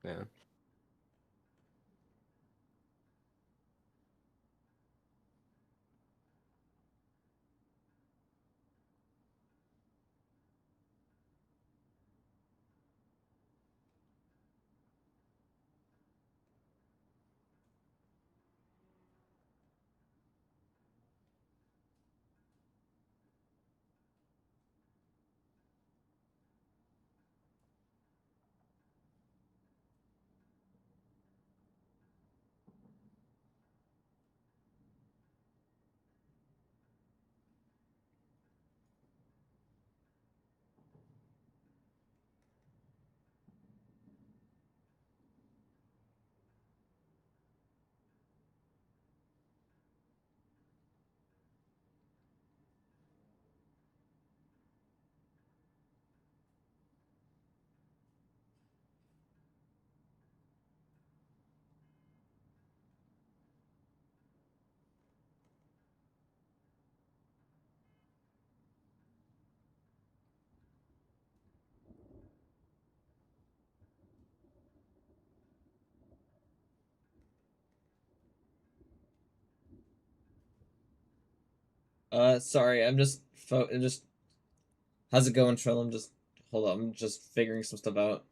Yeah. Sorry, I'm just how's it going, Trill? I'm just hold on, I'm just figuring some stuff out.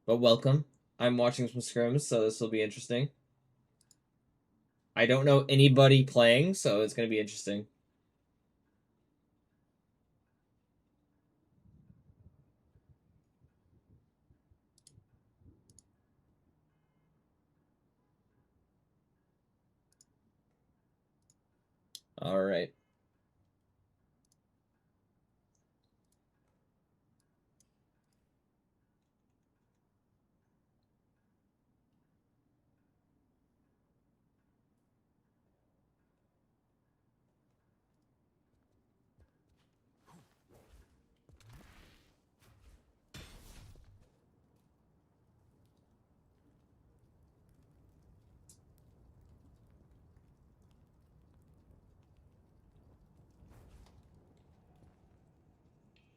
But welcome. I'm watching some scrims, so this will be interesting. I don't know anybody playing, so it's gonna be interesting. All right.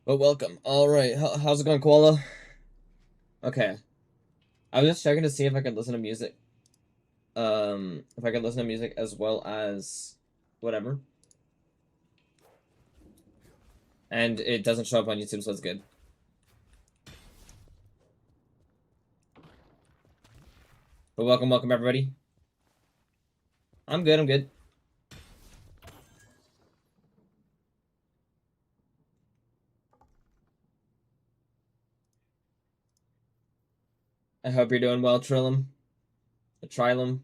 But welcome. All right. How's it going, Koala? Okay. I was just checking to see if I could listen to music. If I could listen to music as well as whatever. And it doesn't show up on YouTube, so it's good. But welcome everybody. I'm good, I'm good. I hope you're doing well, Trilum. Trilum.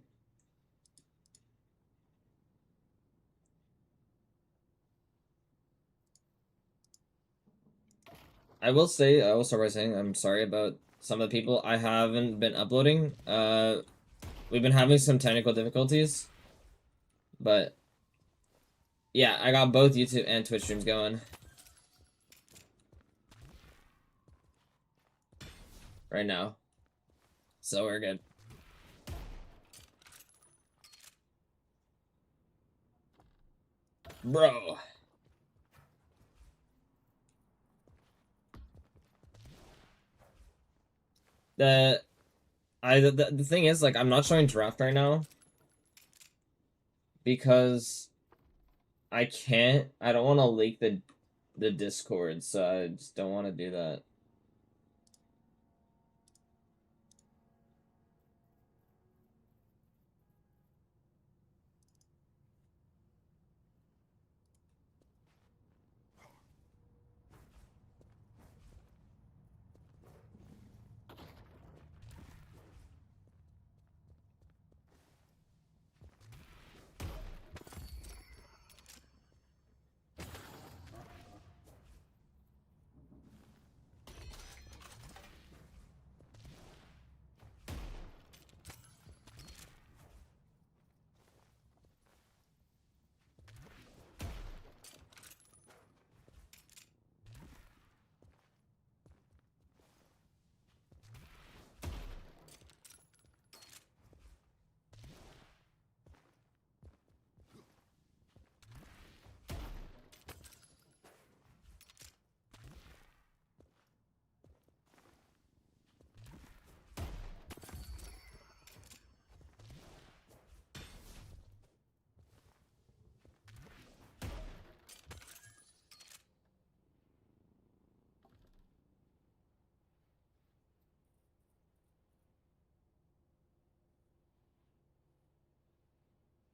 I will start by saying I'm sorry about some of the people I haven't been uploading. We've been having some technical difficulties. But yeah, I got both YouTube and Twitch streams going right now. So we're good. Bro. The thing is, like, I'm not showing draft right now because I don't want to leak the Discord, so I just don't want to do that.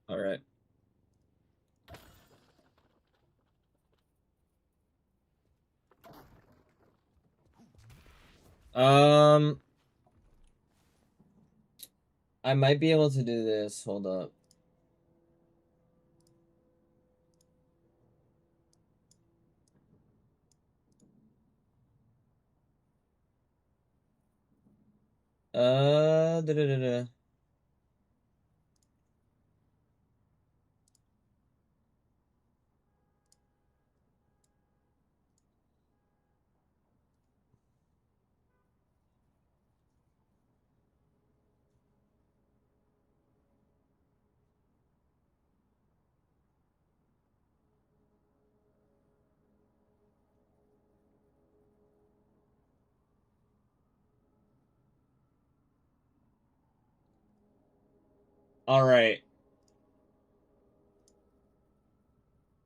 All right. Um, I might be able to do this. Hold up. Da, da, da, da. All right.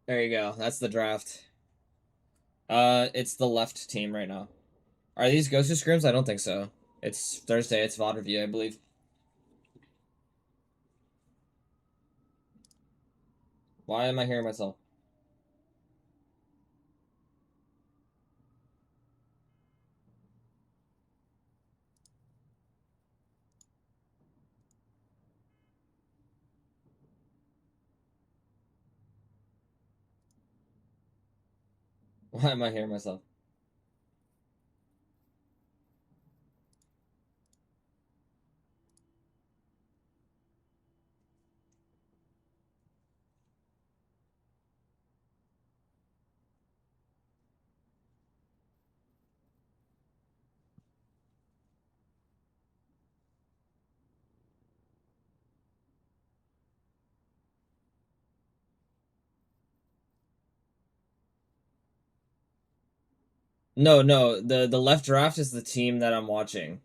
There you go. That's the draft. It's the left team right now. Are these Ghost of Scrims? I don't think so. It's Thursday. It's VOD review, I believe. Why am I hearing myself? Why am I hearing myself? No, no. The left draft is the team that I'm watching.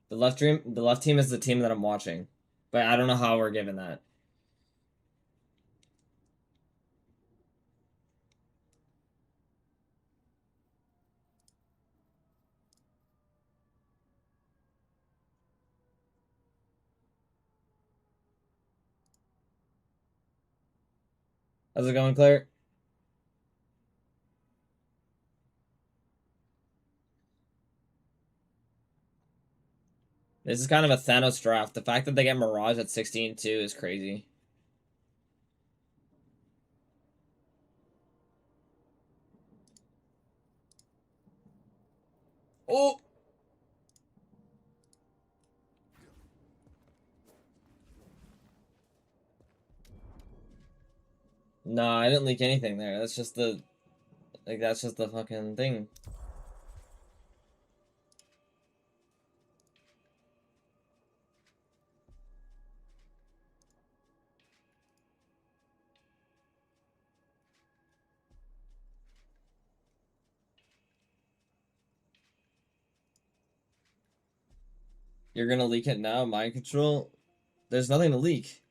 The left team is the team that I'm watching. But I don't know how we're given that. How's it going, Claire? This is kind of a Thanos draft. The fact that they get Mirage at 16 too is crazy. Oh! No, I didn't leak anything there. That's just the that's just the fucking thing. You're gonna leak it now, mind control? There's nothing to leak.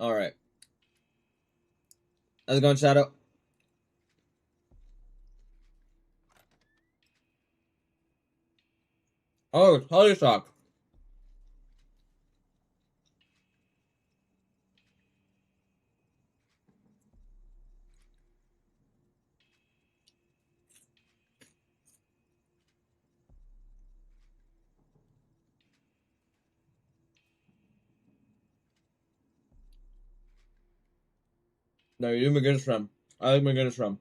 Alright. How's it going, Shadow? Oh, Holy Shock. No, you do McGinnis rum. I like McGinnis rum.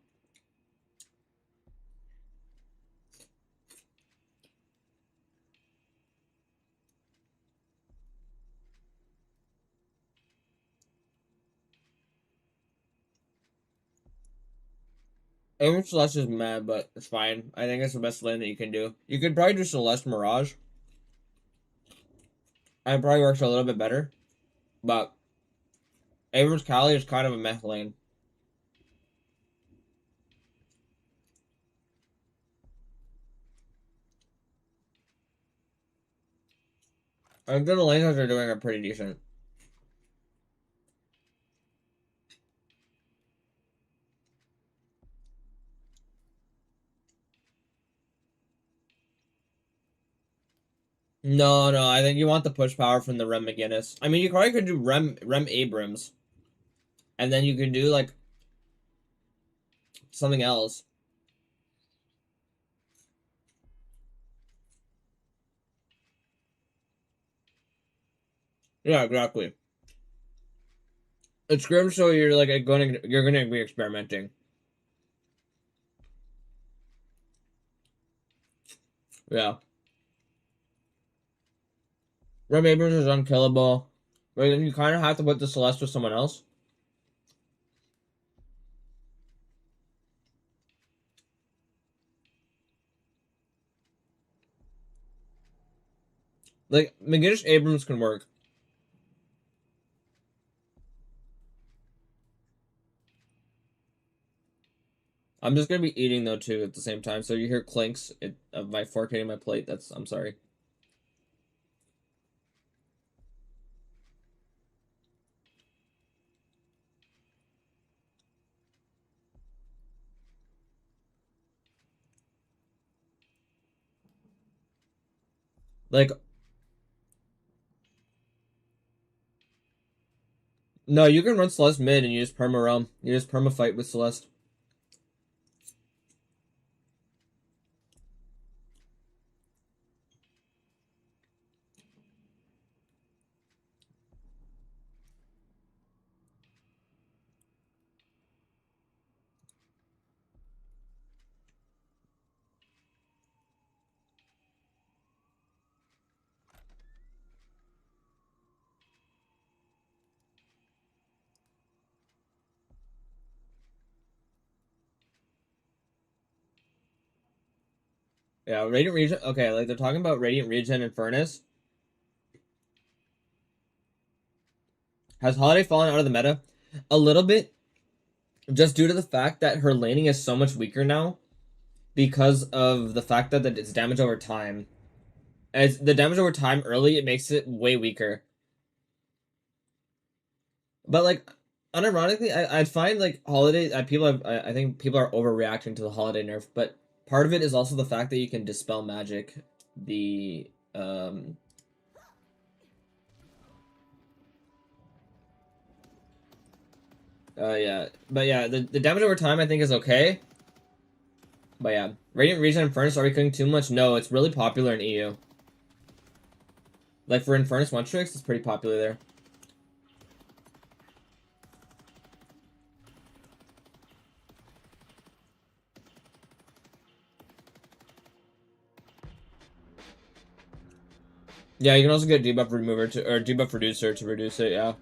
Average Celeste is mad, but it's fine. I think it's the best lane that you can do. You could probably do Celeste Mirage. And it probably works a little bit better. But Abrams Cali is kind of a meh lane. I think the lanes they're doing are pretty decent. No, I think you want the push power from the Rem McGinnis. I mean, you probably could do Rem Abrams. And then you could do, like, something else. Yeah, exactly. It's Scrims, so you're like you're gonna be experimenting. Yeah. Rem Abrams is unkillable. But then you kind of have to put the Celeste with someone else. Like, McGinnis Abrams can work. I'm just gonna be eating though too at the same time. So you hear clinks of my fork hitting my plate. I'm sorry. Like, no, you can run Celeste mid and you just perma realm. You just perma fight with Celeste. Yeah, Radiant Regen. Okay, like they're talking about Radiant Regen and Furnace. Has Holiday fallen out of the meta? A little bit, just due to the fact that her laning is so much weaker now, because of the fact that it's damage over time. As the damage over time early, it makes it way weaker. But like, unironically, I'd find like Holiday. I think people are overreacting to the Holiday nerf, but part of it is also the fact that you can dispel magic. The yeah, but yeah, the damage over time I think is okay. But yeah, Radiant Regen and Furnace, are we cooking too much? No, it's really popular in EU. Like for Infernus one tricks, it's pretty popular there. Yeah, you can also get debuff remover or debuff reducer to reduce it. Yeah.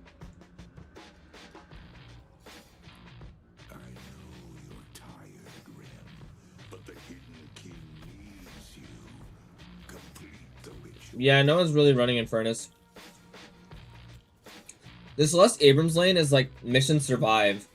Yeah, no one's really running Infernus. The Celeste Abrams lane is like mission survive.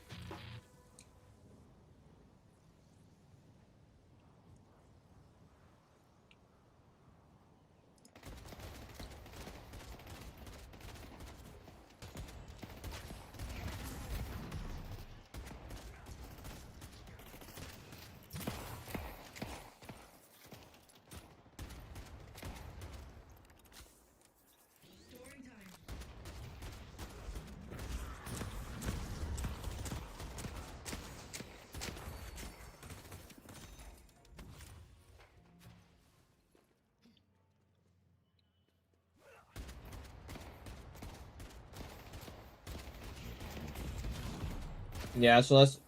Yeah, so let's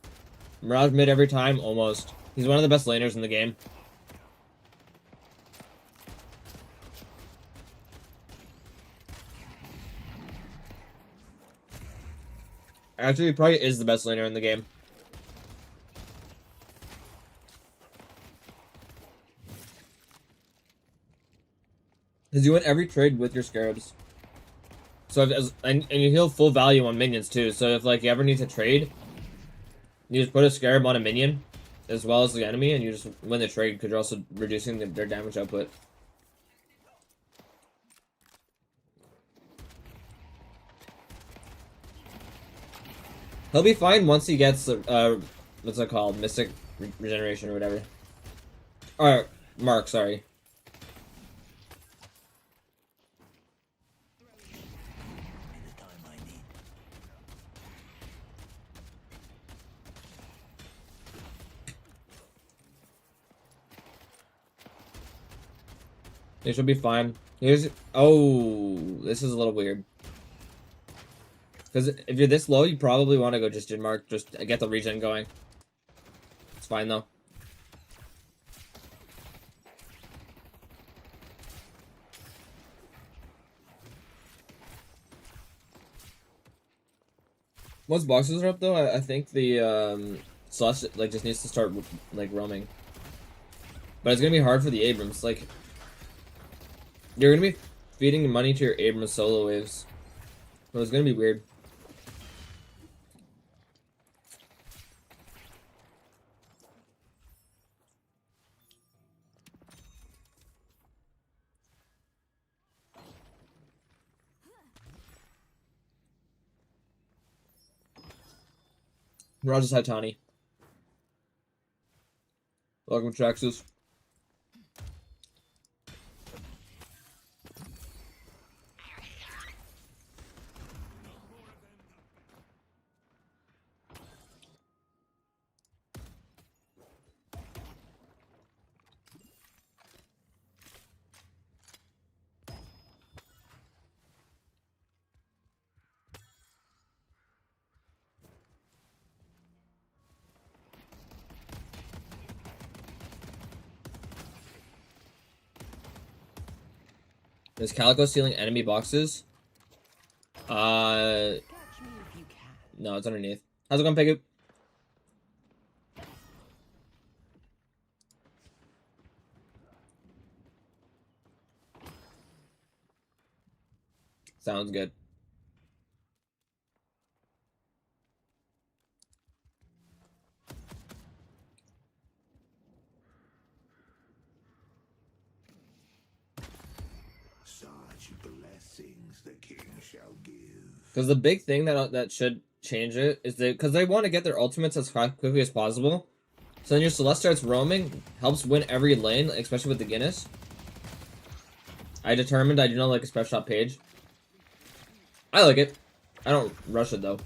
Mirage mid every time, almost. He's one of the best laners in the game. Actually, he probably is the best laner in the game. Because you win every trade with your Scarabs. So and you heal full value on minions too. So if like you ever need to trade, you just put a Scarab on a minion as well as the enemy, and you just win the trade because you're also reducing their damage output. He'll be fine once he gets what's it called, Mystic Regeneration or whatever. Or Mark, sorry. He should be fine. Here's this is a little weird. Because if you're this low, you probably want to go just Mark, just get the regen going. It's fine though. Once boxes are up though, I think the Celeste like just needs to start like roaming. But it's gonna be hard for the Abrams. Like you're gonna be feeding money to your Abrams solo waves. So it's gonna be weird. Rogers Hitani. Welcome to Traxxas. Is Calico stealing enemy boxes? No, it's underneath. How's it going, Pegu? Sounds good. Because the big thing that should change it is because they want to get their ultimates as quickly as possible. So then your Celeste starts roaming, helps win every lane, especially with the Guinness. I determined I do not like a special shot page. I like it. I don't rush it though.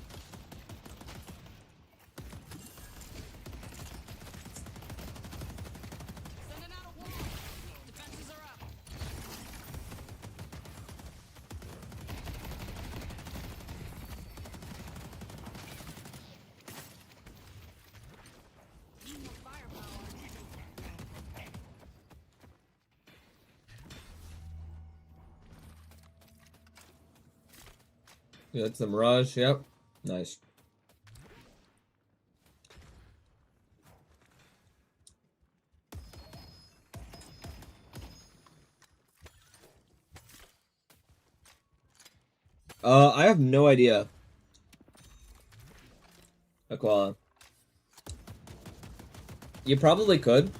Yeah, that's the Mirage. Yep. Nice. I have no idea. Aquala. You probably could.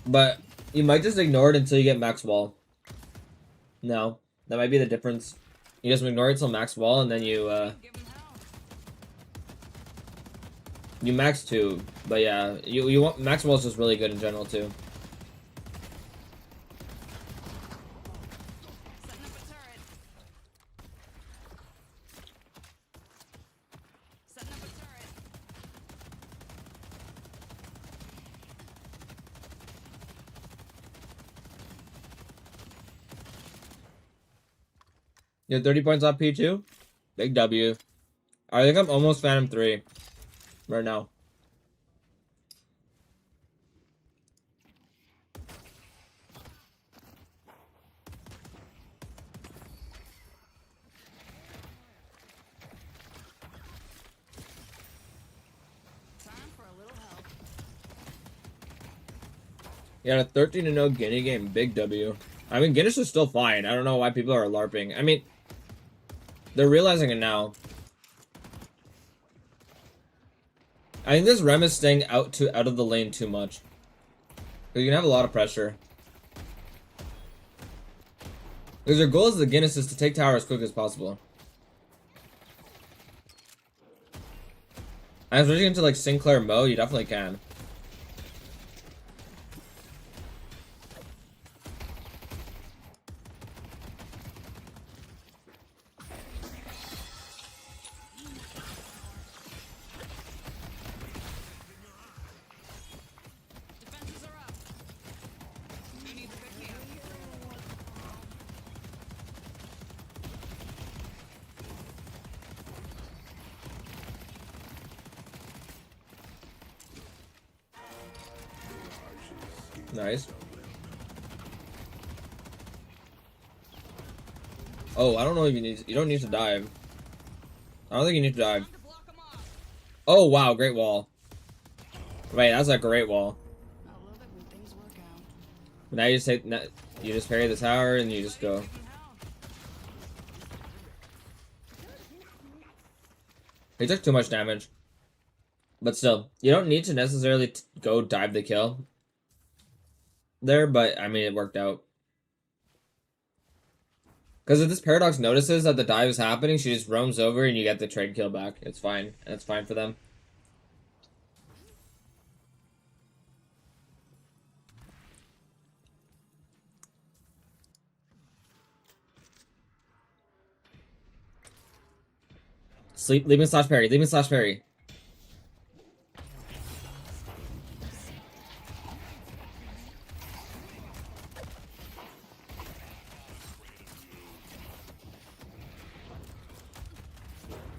But you might just ignore it until you get max wall. No. That might be the difference. You just ignore it till max wall and then you max 2. But yeah, you want max wall is just really good in general too. You have 30 points off P2? Big W. I think I'm almost Phantom 3 right now. Yeah, a 13-0 Guinea game, big W. I mean, Guinness is still fine. I don't know why people are LARPing. I mean, they're realizing it now. I think this Rem is staying out of the lane too much. Because you can have a lot of pressure. Because their goal as the Guinness is to take tower as quick as possible. And switching into like Sinclair Mo, you definitely can. Nice. Oh, I don't know if you don't need to dive. I don't think you need to dive. Oh wow, great wall. Wait, that's a great wall. Now you just you just parry the tower and you just go. He took too much damage. But still, you don't need to necessarily go dive the kill there, but I mean, it worked out. Because if this Paradox notices that the dive is happening, she just roams over and you get the trade kill back. It's fine. And it's fine for them. Sleep, leave me slash parry, leave me slash parry.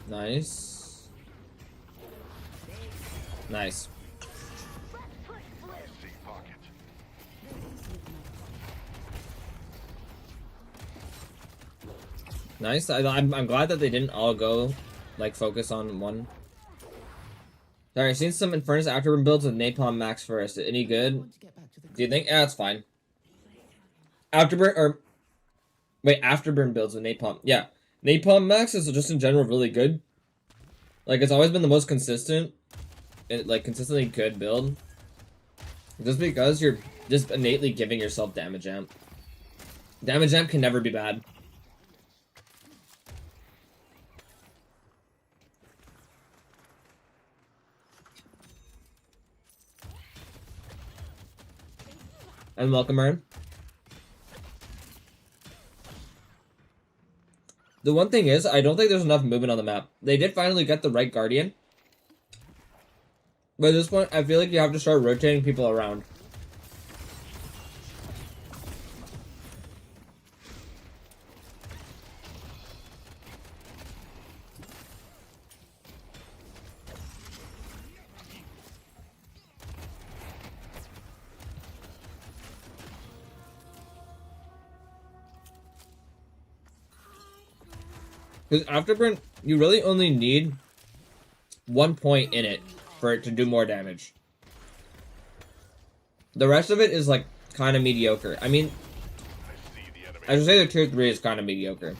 Nice. Nice. Nice. I'm glad that they didn't all go, like, focus on one. Sorry, I've seen some Infernus Afterburn builds with Napalm Max first. Any good? Do you think? Yeah, it's fine. Afterburn, or... Wait, Afterburn builds with Napalm. Yeah. Napalm Max is just in general really good. Like, it's always been the most consistent, like, consistently good build. Just because you're just innately giving yourself damage amp. Damage amp can never be bad. And welcome, Aaron. The one thing is, I don't think there's enough movement on the map. They did finally get the right Guardian. But at this point, I feel like you have to start rotating people around. Because Afterburn, you really only need 1 point in it for it to do more damage. The rest of it is, like, kind of mediocre. I mean, I should say the tier 3 is kind of mediocre.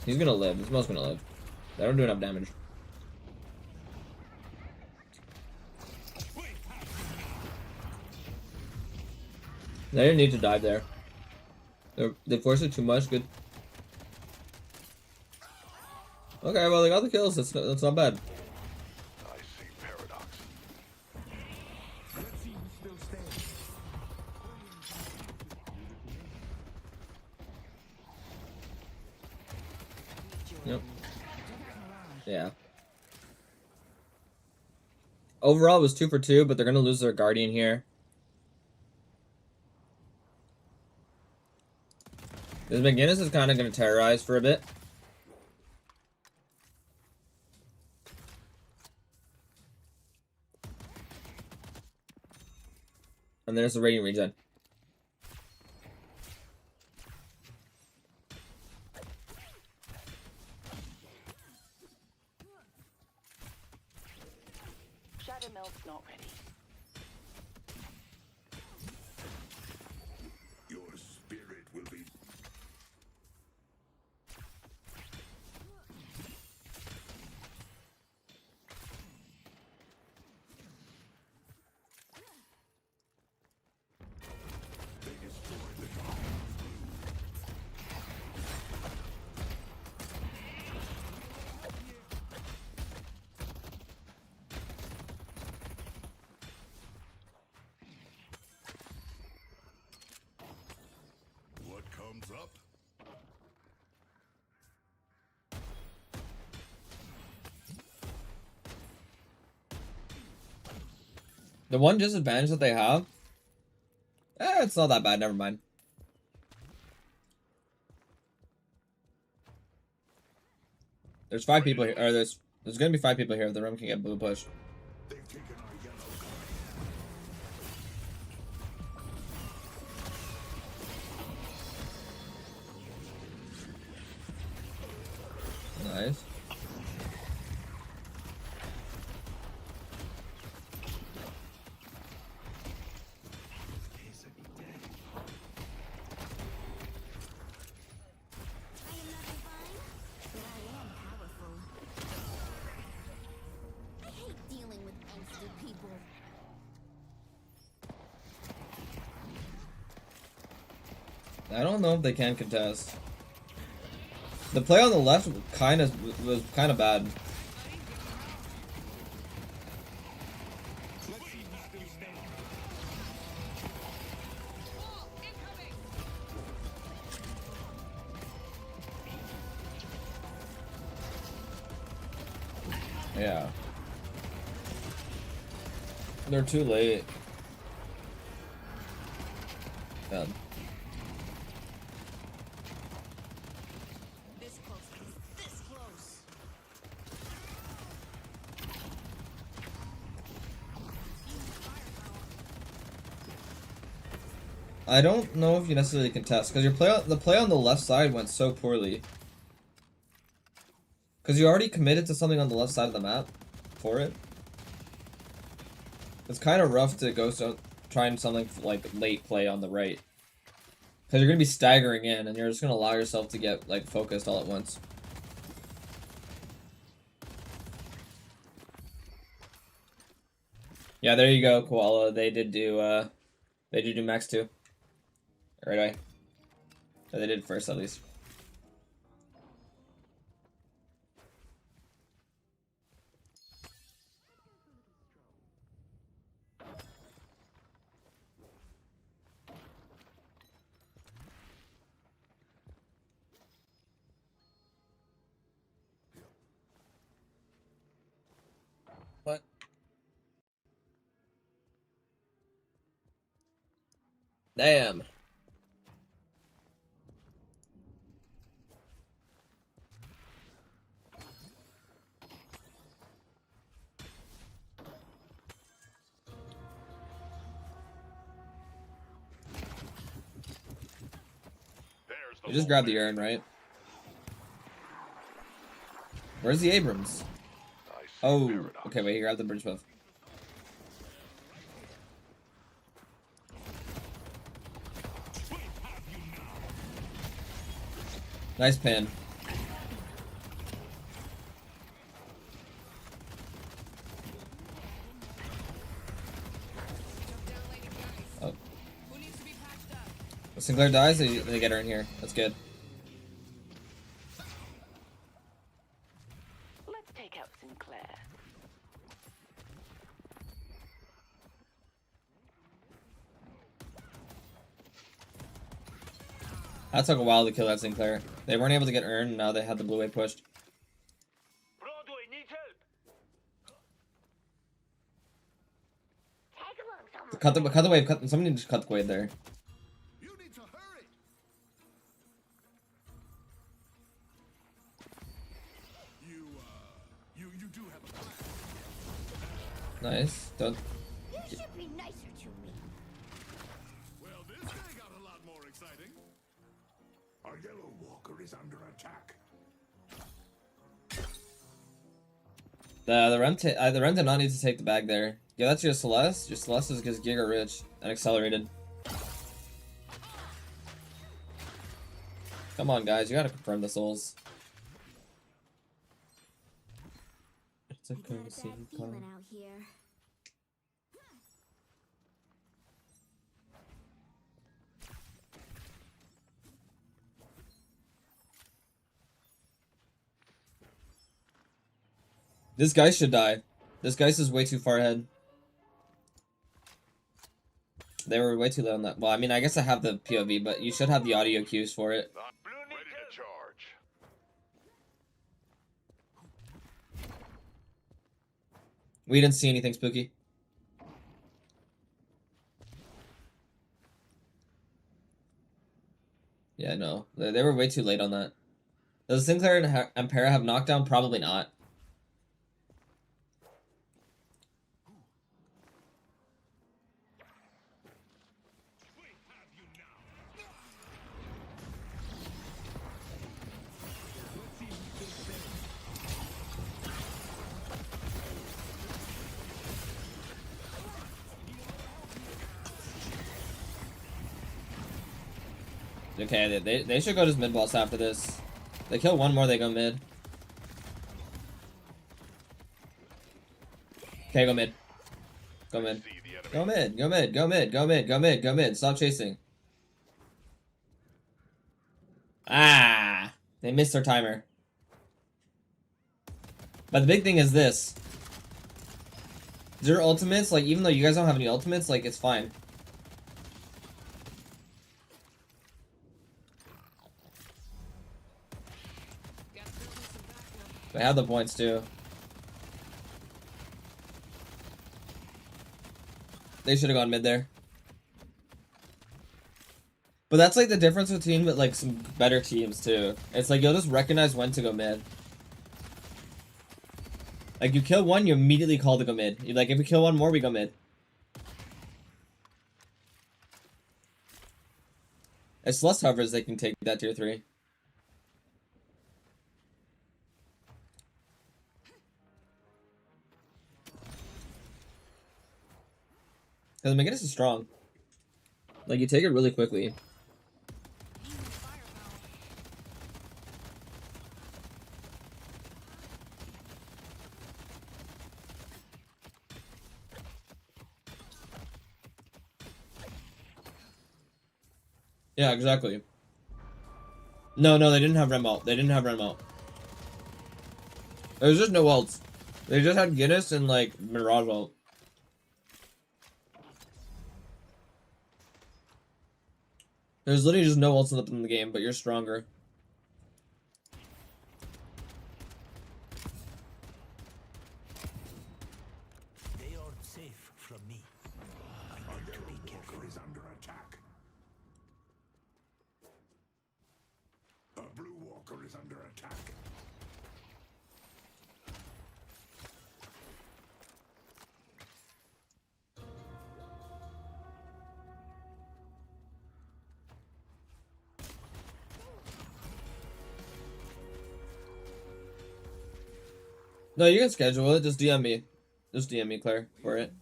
He's gonna live. This most gonna live. They don't do enough damage. They didn't need to dive there. They forced it too much. Good. Okay, well, they got the kills. That's not bad. I see paradox. Yep. Yeah. Overall, it was 2 for 2, but they're gonna lose their Guardian here. This McGinnis is kind of going to terrorize for a bit. And there's the Radiant regen. Shadow Melt's not ready. Your spirit will be. They destroyed the top. What comes up? The one disadvantage that they have, it's not that bad. Never mind. There's 5 people here, or there's gonna be 5 people here if the room can get blue push. They've taken our yellow Nice. I am not divine, but I am powerful. I hate dealing with angsty people. I don't know if they can contest. The play on the left was kind of bad. Yeah. They're too late. Yeah. This close. This close. I don't know if you necessarily contest because the play on the left side went so poorly. Because you already committed to something on the left side of the map for it. It's kind of rough to go trying something like late play on the right. Because you're going to be staggering in and you're just going to allow yourself to get like focused all at once. Yeah, there you go, Koala. They did do max 2. Right away. Or they did first at least. What? Damn. There's the You just grabbed the urn, right? Where's the Abrams? I see Oh, paradox. okay, wait, he grabbed the bridge buff. Nice pin. Oh. If Sinclair dies, they get her in here. That's good. Let's take out Sinclair. That took a while to kill that Sinclair. They weren't able to get Urn, and now they had the blue wave pushed. Broadway needs help. Tag along someone. Cut the wave. Somebody just cut the wave there. You need to hurry. Nice. Don't. You should be nicer to me. Well, this guy got a lot more exciting. Our yellow walker is under attack. The Rem did not need to take the bag there. Yeah, that's your Celeste. Your Celeste is because Giga Rich and accelerated. Come on, guys, you gotta confirm the souls. It's a I got a courtesy bad call. feeling out here. This guy should die. This Geist is way too far ahead. They were way too low on that. Well, I mean, I guess I have the POV, but you should have the audio cues for it. Ready to charge. We didn't see anything spooky. Yeah, no. They were way too late on that. Does Sinclair and Ampera have knockdown? Probably not. Okay, they should go to mid boss after this. They kill one more, they go mid. Okay, go mid. Go mid. See the enemy. Go mid, go mid, go mid, go mid, go mid, go mid. Stop chasing. Ah! They missed their timer. But the big thing is this. Their ultimates, like, even though you guys don't have any ultimates, like, it's fine. They have the points, too. They should have gone mid there. But that's, like, the difference between, like, some better teams, too. It's like, you'll just recognize when to go mid. Like, you kill one, you immediately call to go mid. You're like, if we kill one more, we go mid. As Celeste hovers, they can take that tier 3. Because Maginnis is strong. Like, you take it really quickly. Yeah, exactly. No, they didn't have Rem ult. They didn't have Rem ult. There was just no ults. They just had Guinness and, like, Mirage ult. There's literally just no ults left in the game, but you're stronger. They aren't safe from me. I Our need to yellow be careful. walker is under attack. A blue walker is under attack. No, you can schedule it. Just DM me. Just DM me, Claire, for it.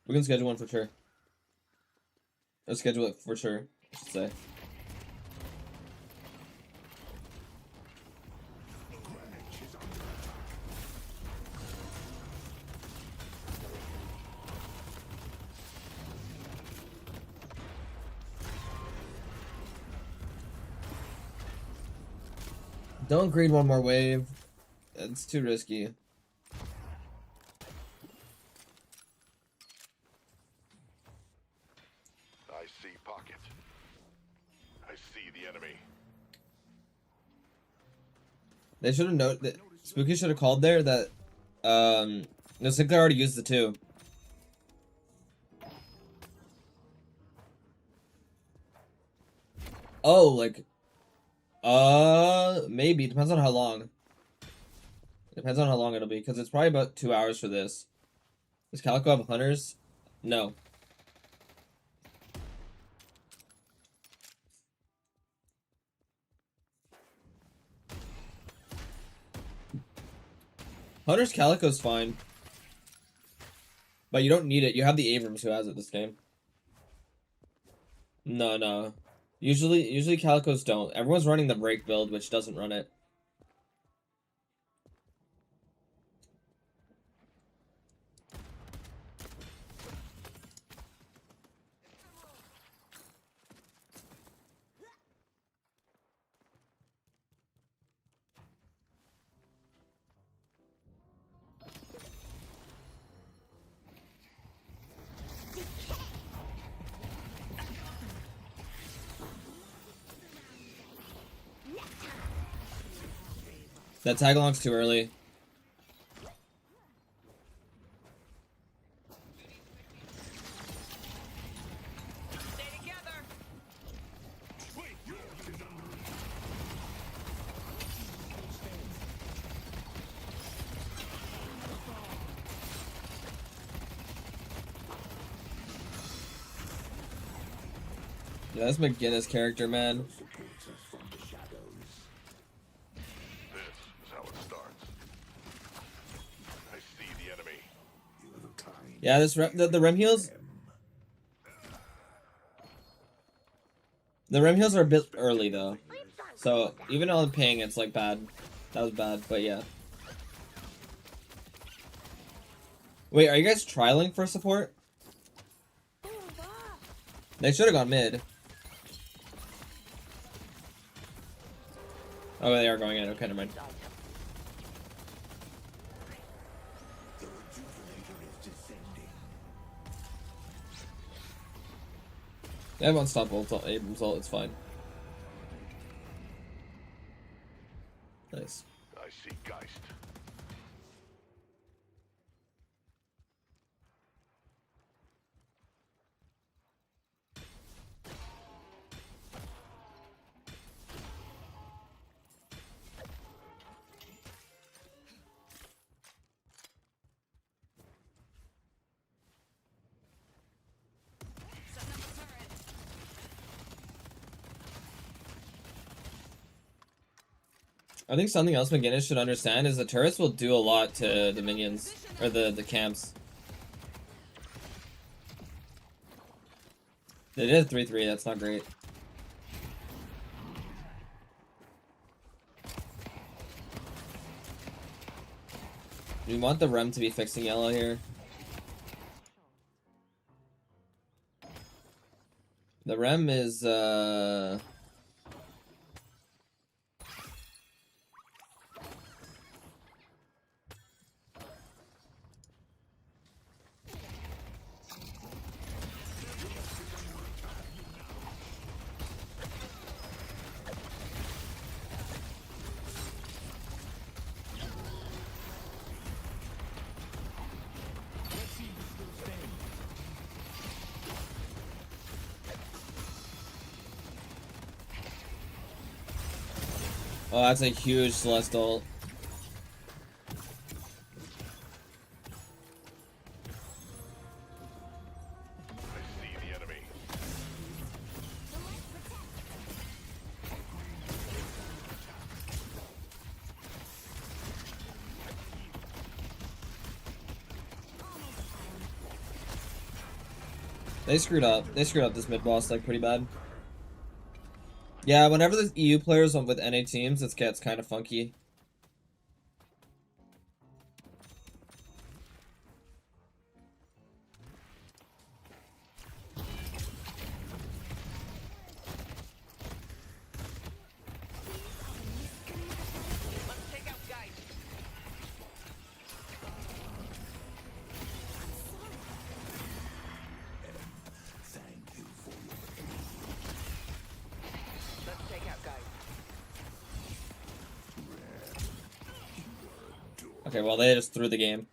We can schedule one for sure. Let's schedule it for sure, I should say. Greenwich is under attack. Don't greed one more wave. It's too risky. I see pocket. I see the enemy. They should have known that Spooky should have called there that no, Sinclair already used the 2. Oh, like maybe. Depends on how long. Depends on how long it'll be, because it's probably about 2 hours for this. Does Calico have hunters? No. Hunter's Calico's fine. But you don't need it. You have the Abrams who has it this game. No, no. Usually Calicos don't. Everyone's running the break build, which doesn't run it. That tag along's too early. Yeah, that's McGinnis character, man. This is how it starts. I see the enemy. You have a kind. Yeah, the rem heals. The rem heals are a bit early though, so even on ping, it's like bad. That was bad, but yeah. Wait, are you guys trialing for support? They should have gone mid. Oh, they are going in. Okay, never mind. The rejuvenator is descending. They have unstoppable Abrams ult. It's fine. Nice. I see Geist. I think something else McGinnis should understand is the turrets will do a lot to the minions or the camps. They did 3-3. That's not great. We want the rem to be fixing yellow here. The rem is oh, that's a huge Celestial. I see the enemy. They screwed up. They screwed up this mid boss like pretty bad. Yeah, whenever there's EU players on with NA teams, it gets kind of funky. Let's take out Geist. Thank you for your Let's take out Geist. Okay, well they just threw the game.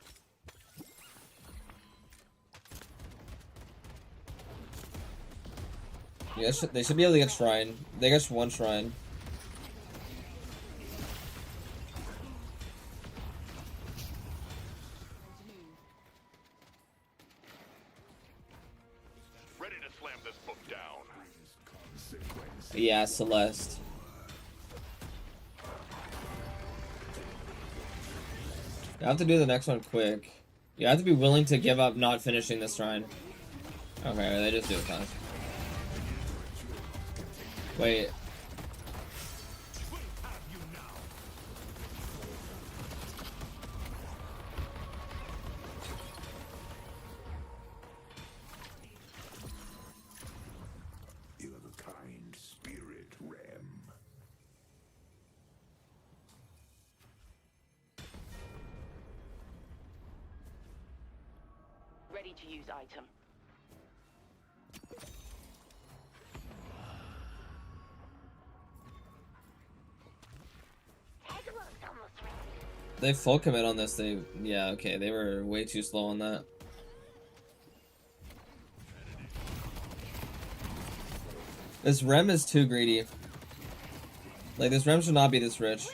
Yeah, they should be able to get shrine. They got one shrine. this book down. Yeah, Celeste. You have to do the next one quick. You have to be willing to give up not finishing this shrine. Okay, they just do it fast. Wait. You have a kind spirit, Rem. Ready to use item. They full commit on this. Yeah, okay, they were way too slow on that. This Rem is too greedy. Like, this Rem should not be this rich.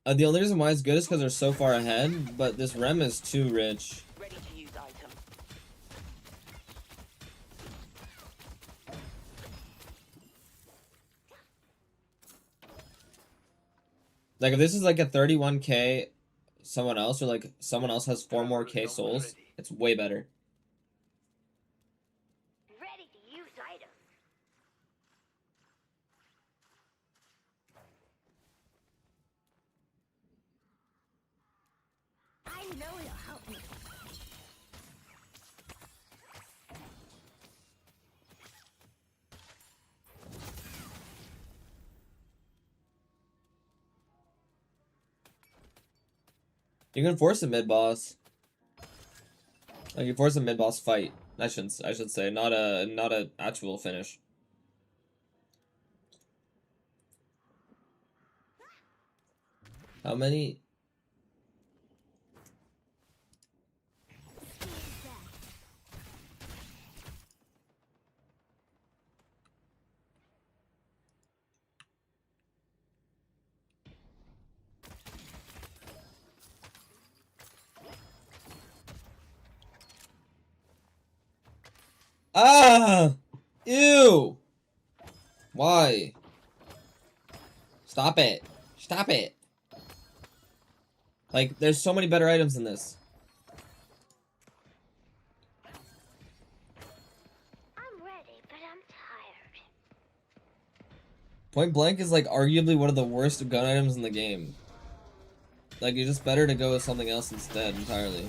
The only reason why it's good is because they're so far ahead, but this Rem is too rich. Ready to use item. Like, if this is like a 31k someone else, or like someone else has 4 more K souls, it's way better. Ready to use item. I know you'll help me. You can force a mid boss. Like, you force a mid boss fight. I should say, not a actual finish. How many? Ah! Ew! Why? Stop it. Stop it. Like, there's so many better items than this. I'm ready, but I'm tired. Point Blank is like arguably one of the worst gun items in the game. Like, it's just better to go with something else instead entirely.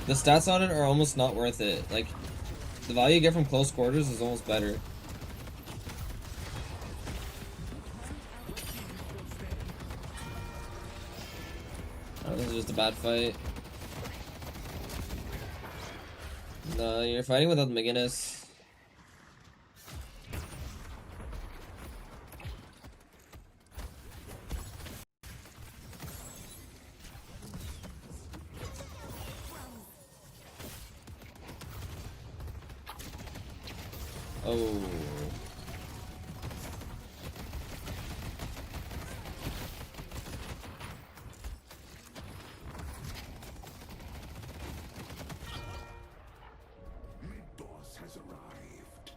The stats on it are almost not worth it. Like, the value you get from close quarters is almost better. Oh, this is just a bad fight. No, you're fighting without McGinnis. Oh. Mid-boss has arrived.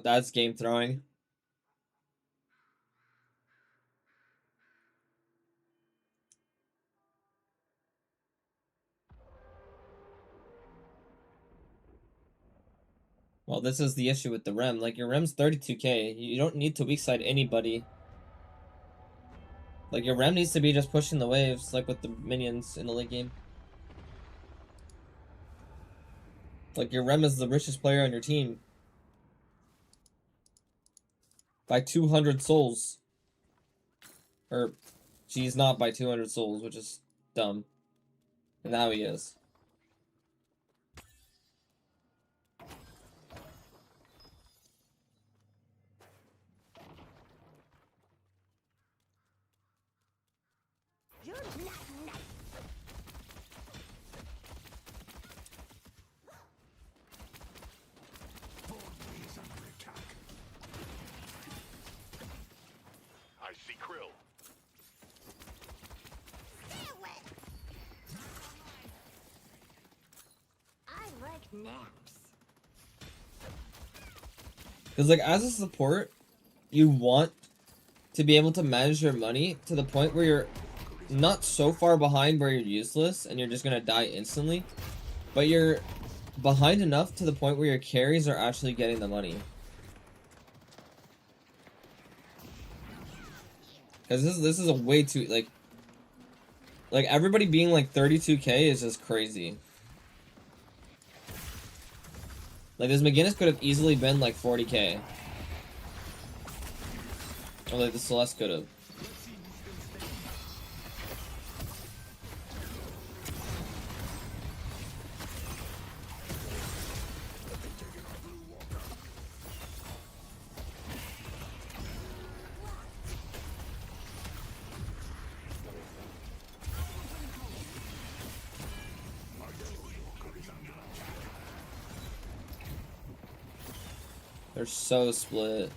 That's game throwing. Well, this is the issue with the Rem. Like, your Rem's 32k. You don't need to weak side anybody. Like, your Rem needs to be just pushing the waves, like with the minions in the late game. Like, your Rem is the richest player on your team. By 200 souls. Or, she's not by 200 souls, which is dumb. And now he is. You're not nice. Snaps. Because, like, as a support, you want to be able to manage your money to the point where you're not so far behind where you're useless and you're just gonna die instantly, but you're behind enough to the point where your carries are actually getting the money. Because this is a way too, like everybody being like 32k is just crazy. Like, this McGinnis could have easily been like 40k. Or like the Celeste could have. They're so split.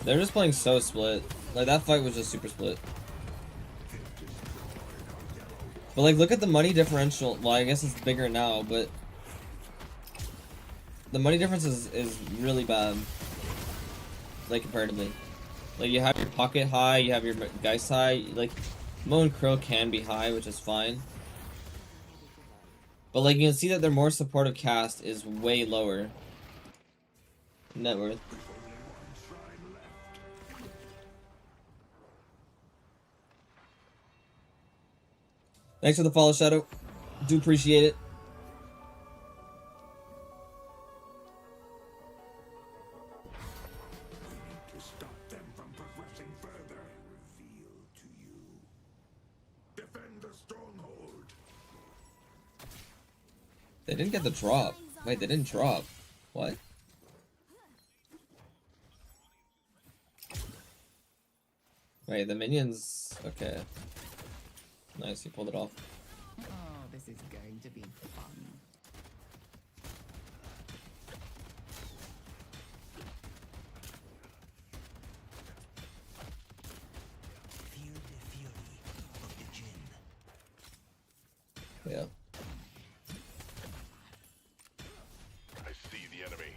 They're just playing so split. Like, that fight was just super split. But, like, look at the money differential. Well, I guess it's bigger now, but the money difference is really bad. Like, comparatively. Like, you have your pocket high, you have your Geist high. Like, Mo and Krill can be high, which is fine. But, like, you can see that their more supportive cast is way lower. Net worth. Thanks for the follow, Shadow. Do appreciate it. To stop them from progressing further. Reveal to you. Defend the stronghold. They didn't get the drop. Wait, they didn't drop. What? Wait, the minions... Okay. Nice, you pulled it off. Oh, this is going to be fun. Feel the fury of the Jinn. Yeah. I see the enemy.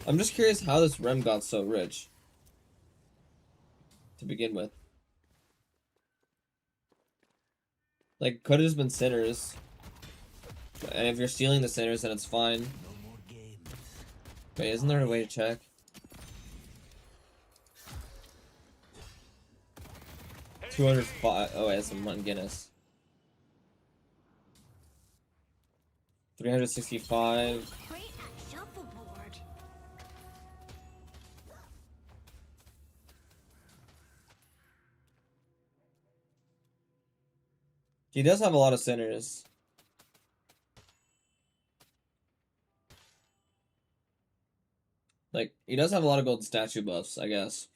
I'm just curious how this Rem got so rich. To begin with. Like, could have just been sinners. And if you're stealing the sinners, then it's fine. No more games. Wait, isn't there a way to check? $205. Oh, wait, that's a Mutton Guinness. 365. Great at shuffleboard. He does have a lot of sinners. Like, he does have a lot of golden statue buffs, I guess.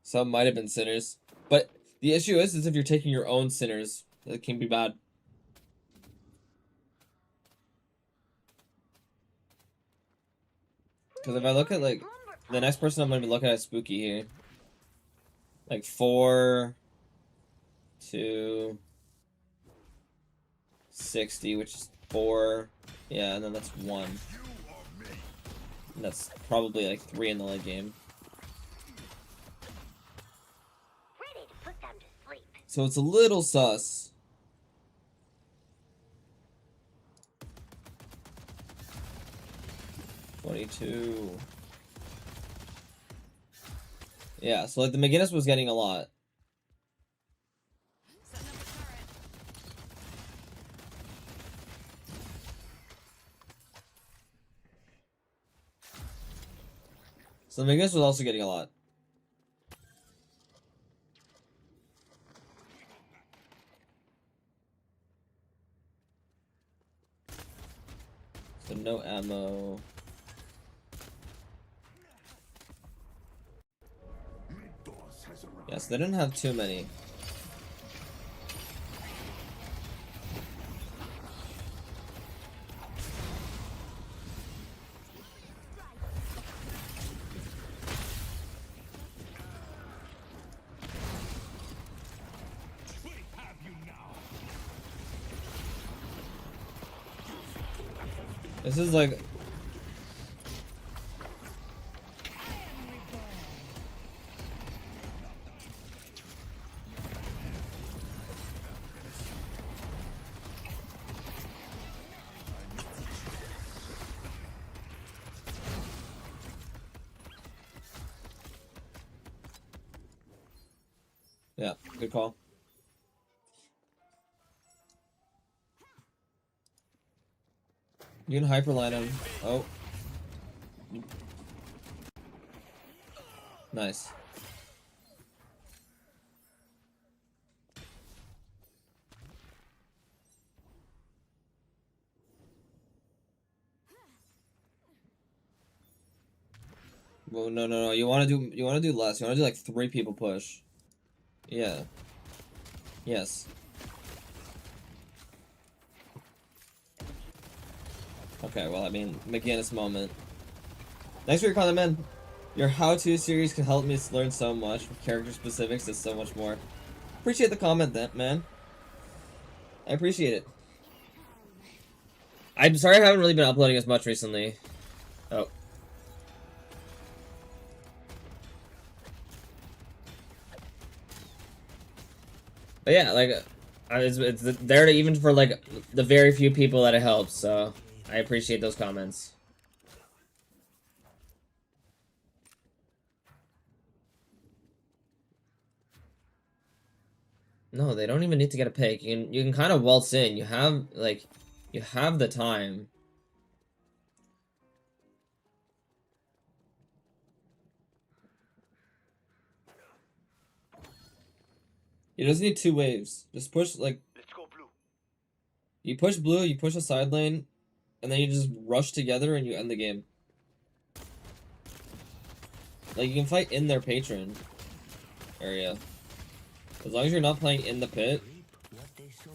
Some might have been sinners. But the issue is if you're taking your own sinners, it can be bad. Because if I look at, like, the next person I'm going to be looking at is Spooky here. Like, 4 to 60, which is 4. Yeah, and then that's 1. And that's probably, like, 3 in the late game. Ready to put them to sleep. So it's a little sus. $22. Yeah, so like the McGinnis was getting a lot. So the McGinnis was also getting a lot. But no ammo. Mythos has arrived. Yes, they didn't have too many. We have you now. This is like yeah, good call. You can hyperline him. Oh. Nice. Well, no. You want to do less. You want to do like 3 people push. Yeah. Yes. Okay, well, I mean, McGinnis moment. Thanks for your comment, man. Your how-to series can help me learn so much, from character specifics to so much more. Appreciate the comment, that man. I appreciate it. I'm sorry I haven't really been uploading as much recently. Oh. But yeah, like, it's there to, even for like the very few people that it helps. So I appreciate those comments. No, they don't even need to get a pick. You can kind of waltz in. You have the time. You just need 2 waves. Just push like Let's go blue. you push blue, you push a side lane, and then you just rush together and you end the game. Like, you can fight in their patron area. As long as you're not playing in the pit. Reap what they sowed.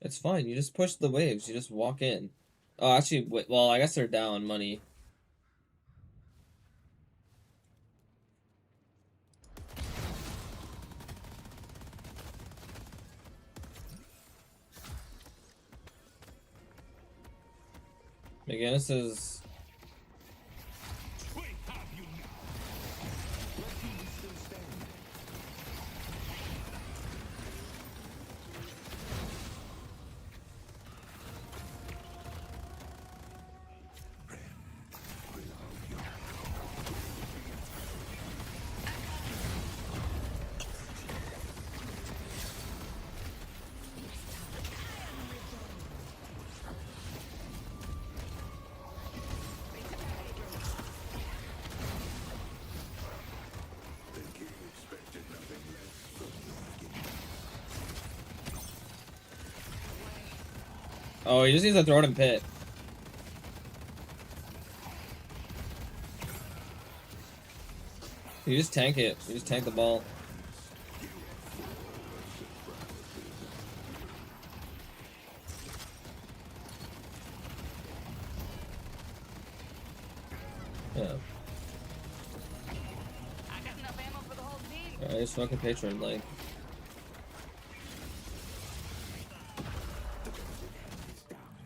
It's fine. You just push the waves. You just walk in. Oh, actually, wait, well, I guess they're down money. McGinnis is... We have you now. Your team is still standing. The king expected nothing less from the beginning. Oh, he just needs to throw it in pit. You just tank it. You just tank the ball. Yeah. I got enough ammo for the whole team. Alright, just fucking patron, like.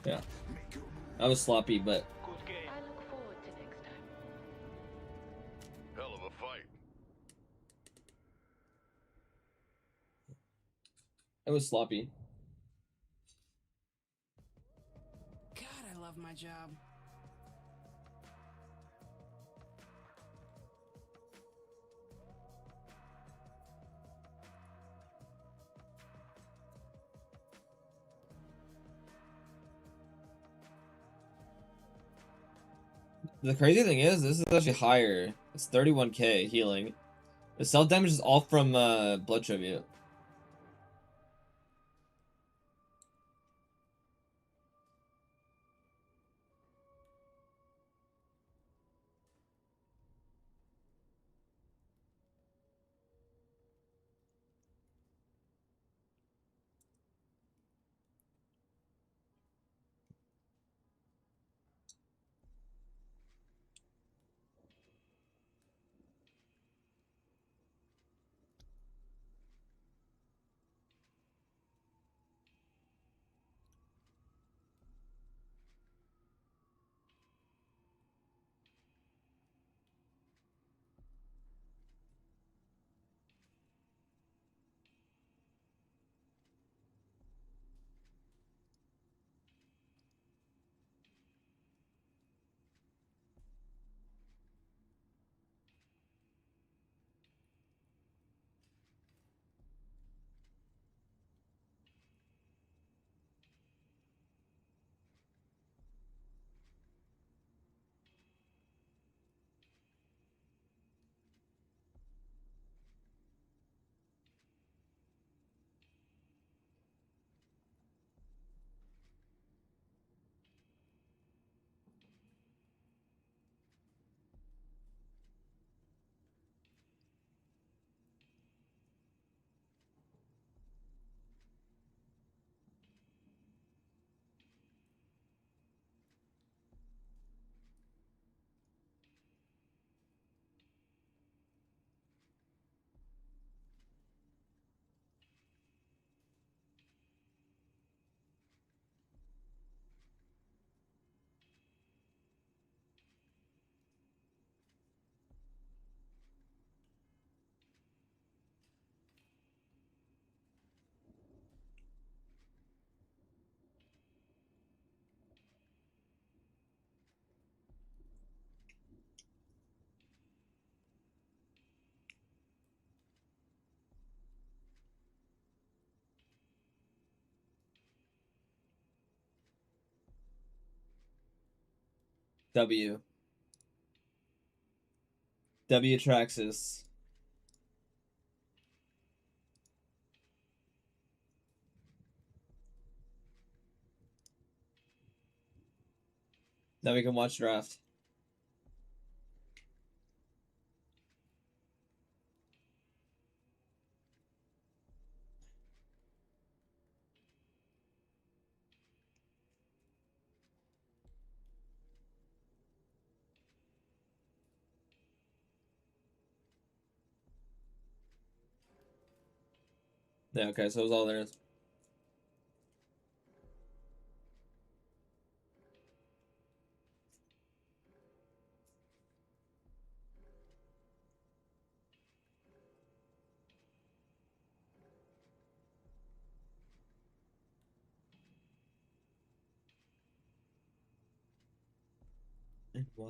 Yeah. That was sloppy, but Good game. I look forward to next time. Hell of a fight. it was sloppy. God, I love my job. The crazy thing is, this is actually higher. It's 31k healing. The self damage is all from blood tribute. W. W Traxxas. Now we can watch draft. Yeah, okay, so it was all there is. And why?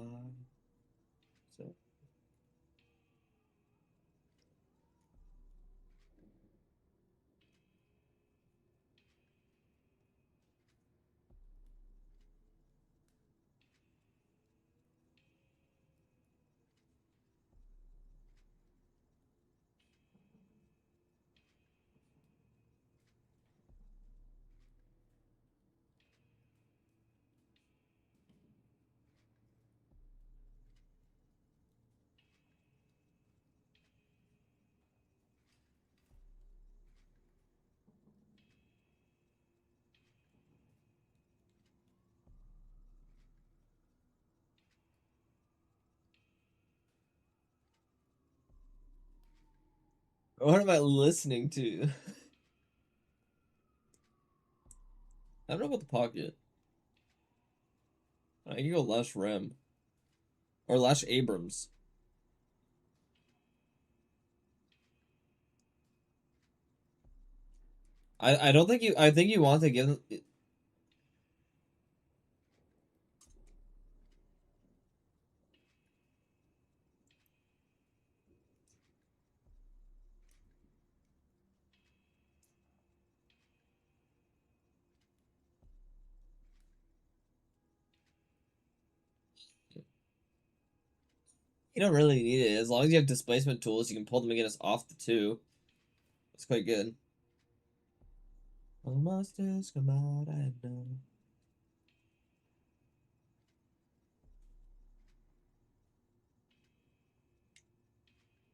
So. What am I listening to? I don't know about the pocket. I can go Lash Rem. Or Lash Abrams. I don't think you I think you want to give them. You don't really need it. As long as you have displacement tools, you can pull them against off the 2. It's quite good. All monsters come out, I know.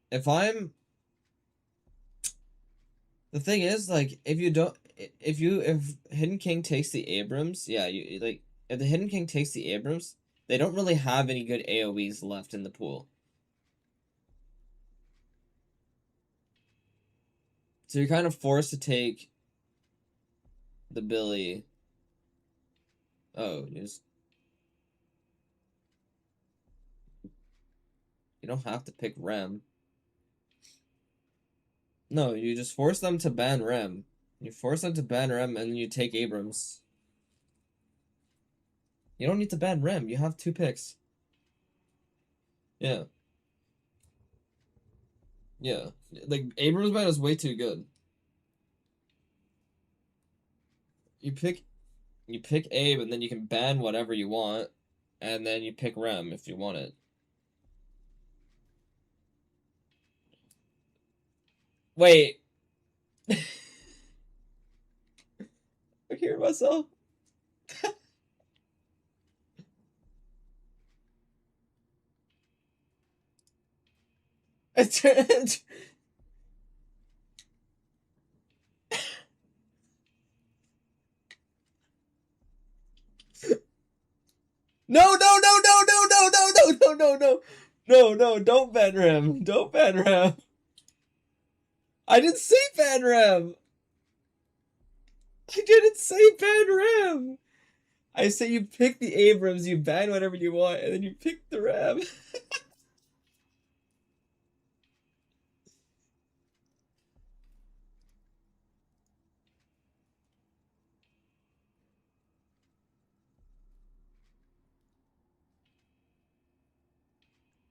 If I'm... The thing is, like, if you don't... If Hidden King takes the Abrams, yeah, you, like, if the Hidden King takes the Abrams, they don't really have any good AoEs left in the pool. So you're kind of forced to take the Billy. Oh, you don't have to pick Rem. No, you just force them to ban Rem. You force them to ban Rem and then you take Abrams. You don't need to ban Rem. You have 2 picks. Yeah. Yeah. Like, Abrams ban is way too good. You pick Abe and then you can ban whatever you want, and then you pick Rem if you want it. Wait. I hear myself. No, no, no, no, no, no, no, no, no, no, no. No, no, don't ban Rem. Don't ban Rem. I didn't say ban Rem. I didn't say ban Rem. I say you pick the Abrams, you ban whatever you want, and then you pick the Rem.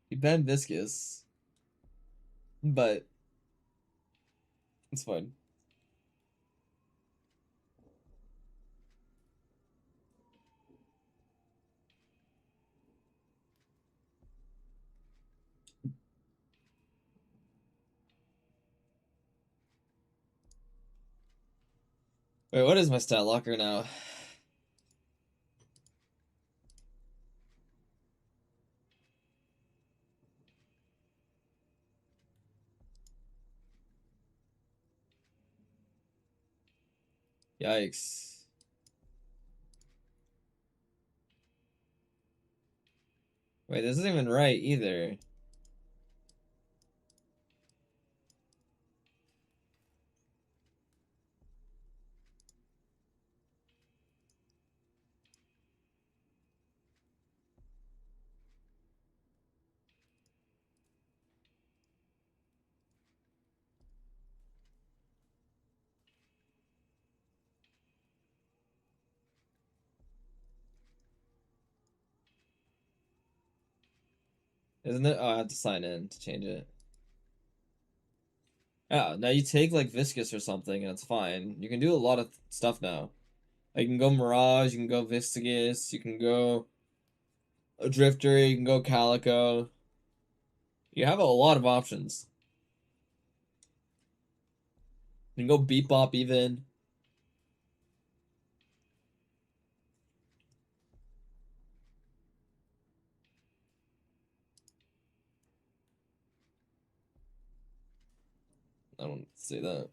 You ban Viscous. But it's fine. Wait, what is my stat locker now? Yikes. Wait, this isn't even right either. Isn't it? Oh, I have to sign in to change it. Yeah, now you take like Viscous or something and it's fine. You can do a lot of stuff now. Like, you can go Mirage, you can go Viscous, you can go a Drifter, you can go Calico. You have a lot of options. You can go Bebop even. I don't say that.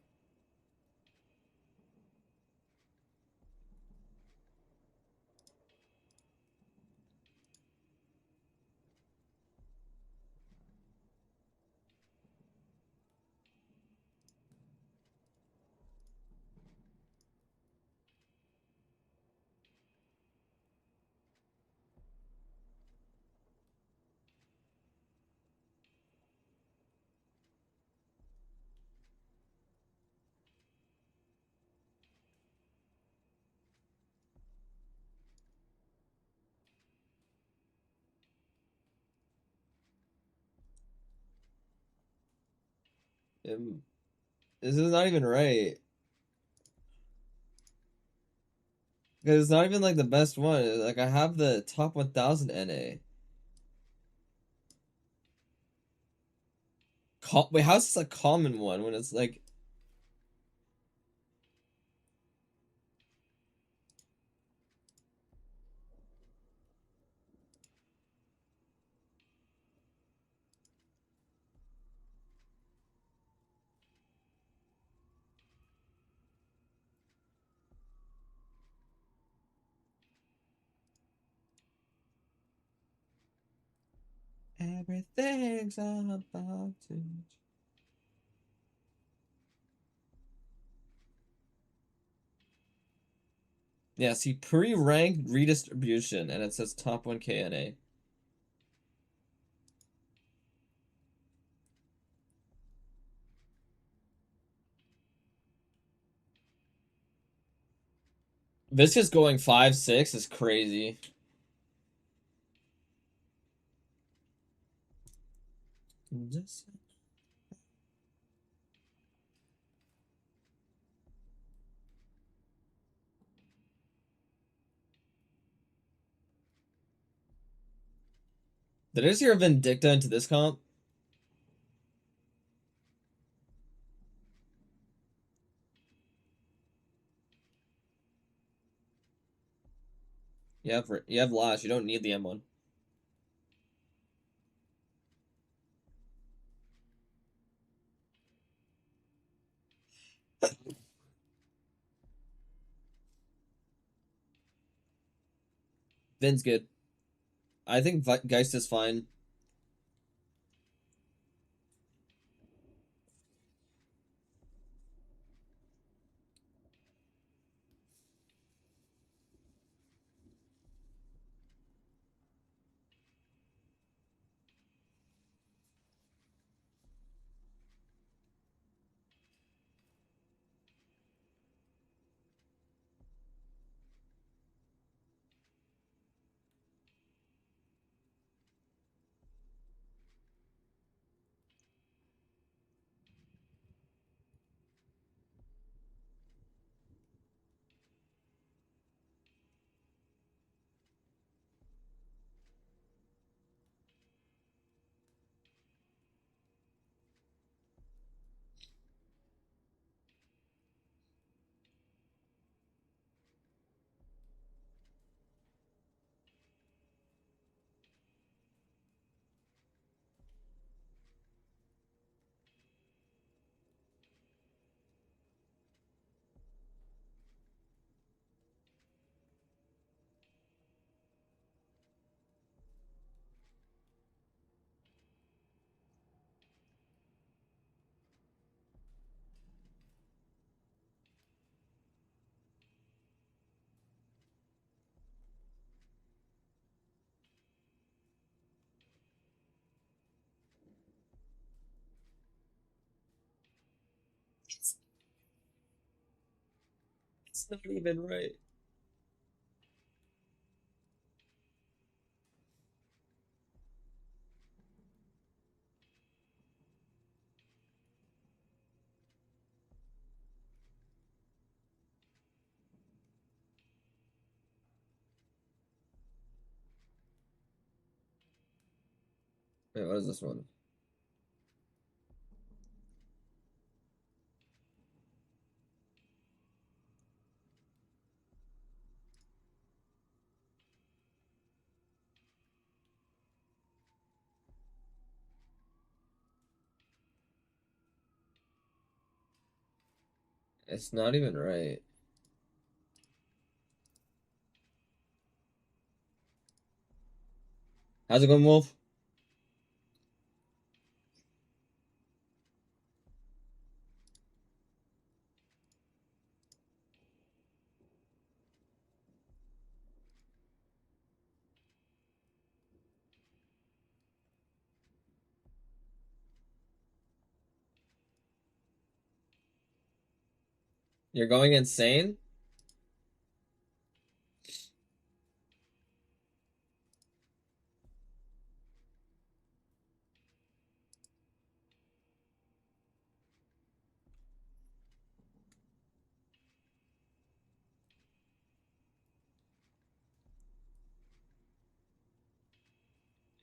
This is not even right. Because it's not even like the best one. Like, I have the top 1000 NA. Wait, how's this a common one when it's like... Everything's about to... Yeah, see, pre-ranked redistribution, and it says top 1 KNA. Visca's going 5-6 is crazy. Just... Did I just hear Vindicta into this comp? You have Lash, you don't need the M1. Vin's good. I think Geist is fine. It's not even right. Wait, what is this one? It's not even right. How's it going, Wolf? You're going insane?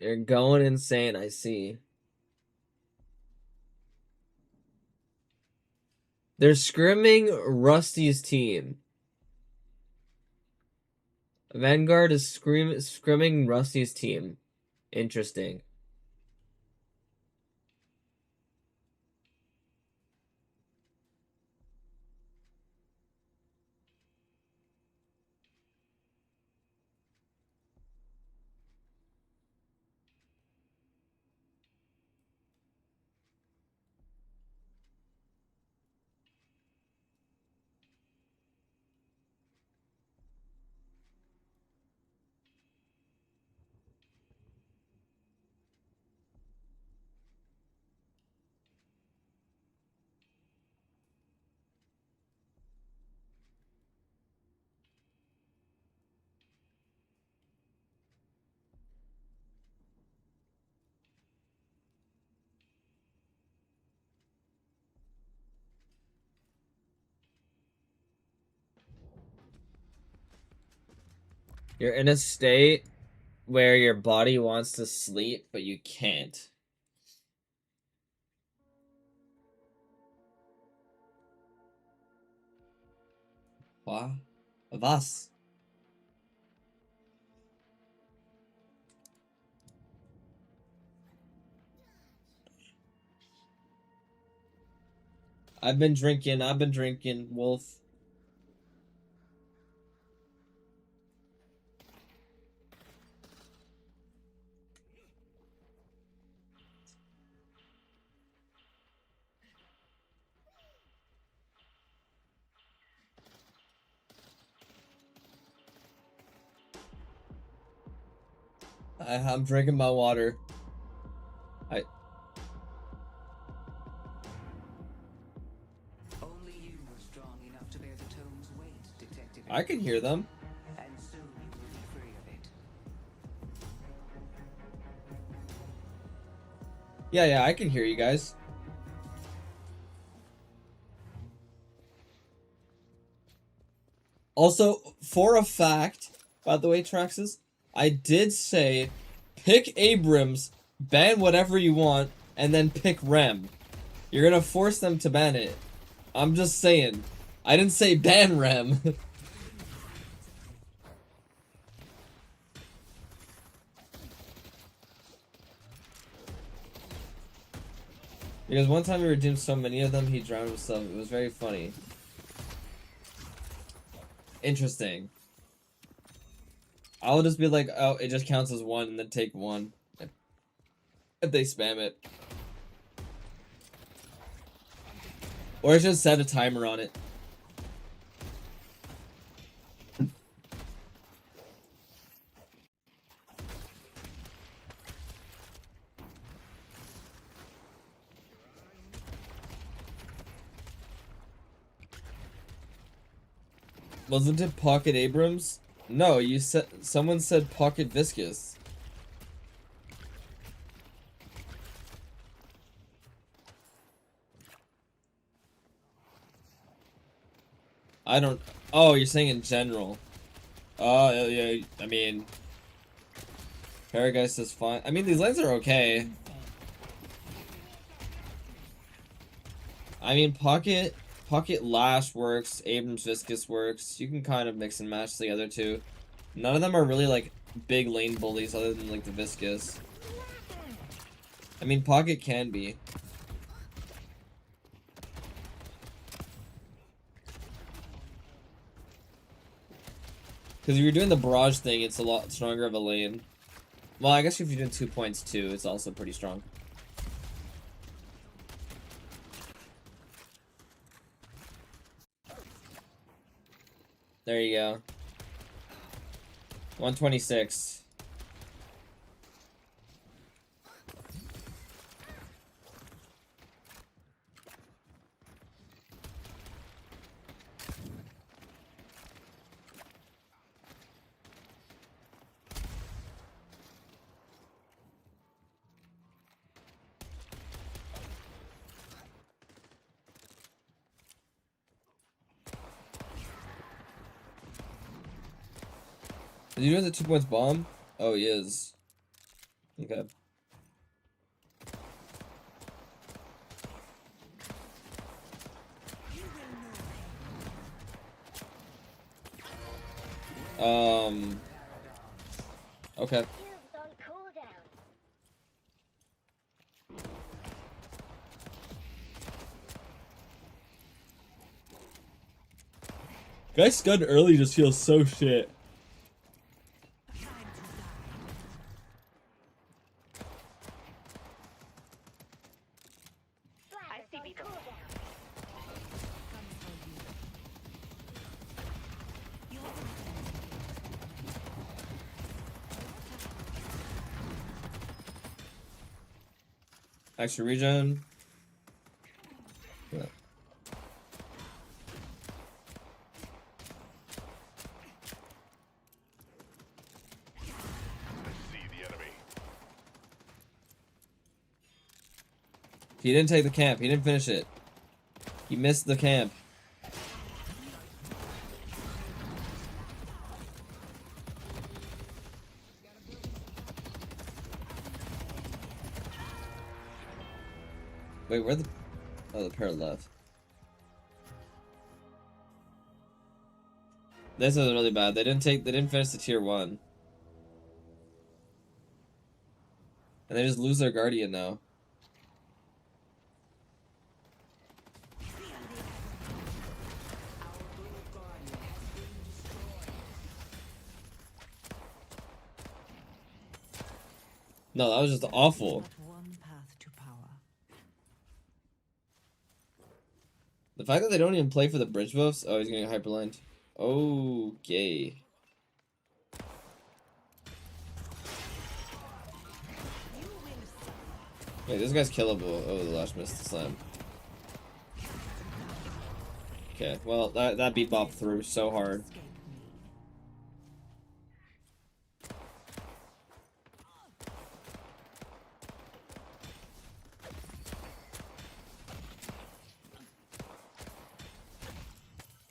You're going insane, I see. They're scrimming Rusty's team. Vanguard is scrimming Rusty's team. Interesting. You're in a state where your body wants to sleep, but you can't. What? Was? I've been drinking, Wolf. I'm drinking my water. Only you are strong enough to bear the tome's weight, Detective. I can hear them. And soon you will be free of it. Yeah, I can hear you guys. Also, for a fact, by the way, Traxxas, I did say pick Abrams, ban whatever you want, and then pick Rem. You're gonna force them to ban it. I'm just saying. I didn't say ban Rem. Because one time we redeemed so many of them, he drowned himself. It was very funny. Interesting. I'll just be like, oh, it just counts as one, and then take one. If they spam it. Or just set a timer on it. Wasn't it Pocket Abrams? No, you said someone said Pocket Viscous. I don't. Oh, you're saying in general. Oh, yeah. I mean, Parageist is fine. I mean, these lanes are okay. I mean, Pocket Lash works. Abrams Viscous works. You can kind of mix and match the other two. None of them are really like big lane bullies, other than like the Viscous. I mean, Pocket can be. Because if you're doing the barrage thing, it's a lot stronger of a lane. Well, I guess if you're doing 2 points too, it's also pretty strong. There you go. 126. Is he doing the 2 points bomb? Oh, he is. Okay. Okay. Cubes on cooldown. Guy's gun early just feels so shit. I see people. Extra regen. Yeah. He didn't take the camp. He didn't finish it. He missed the camp. Wait, where the... Oh, the pair left. This is really bad. They didn't finish the tier 1. And they just lose their guardian now. No, that was just awful. One path to power. The fact that they don't even play for the bridge buffs. Oh, he's gonna get hyperlined. Okay. Wait, this guy's killable. Oh, the Lash missed the slam. Okay, well, that beat Bop through so hard. Escape me.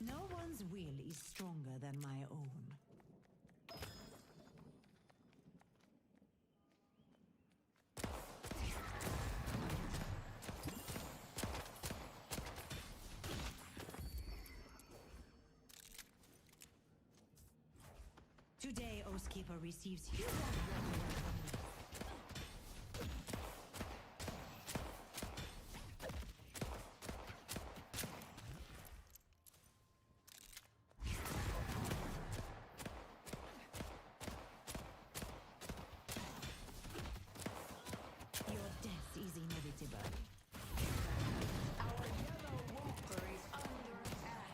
No one's will is stronger than my own. Today, Oathkeeper receives huge Your death is inevitable. Our yellow walker is under attack.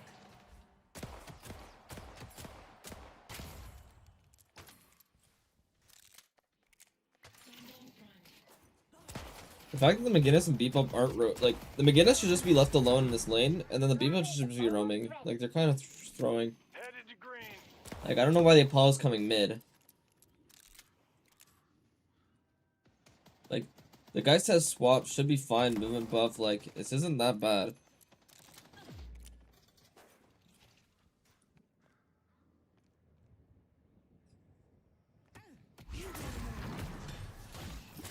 The fact that the McGinnis and Bebop aren't like the McGinnis should just be left alone in this lane, and then the Bebop should just be roaming. Like they're kind of throwing. Like I don't know why the Apollo's coming mid. Like the guys has swap should be fine. Movement buff like this isn't that bad.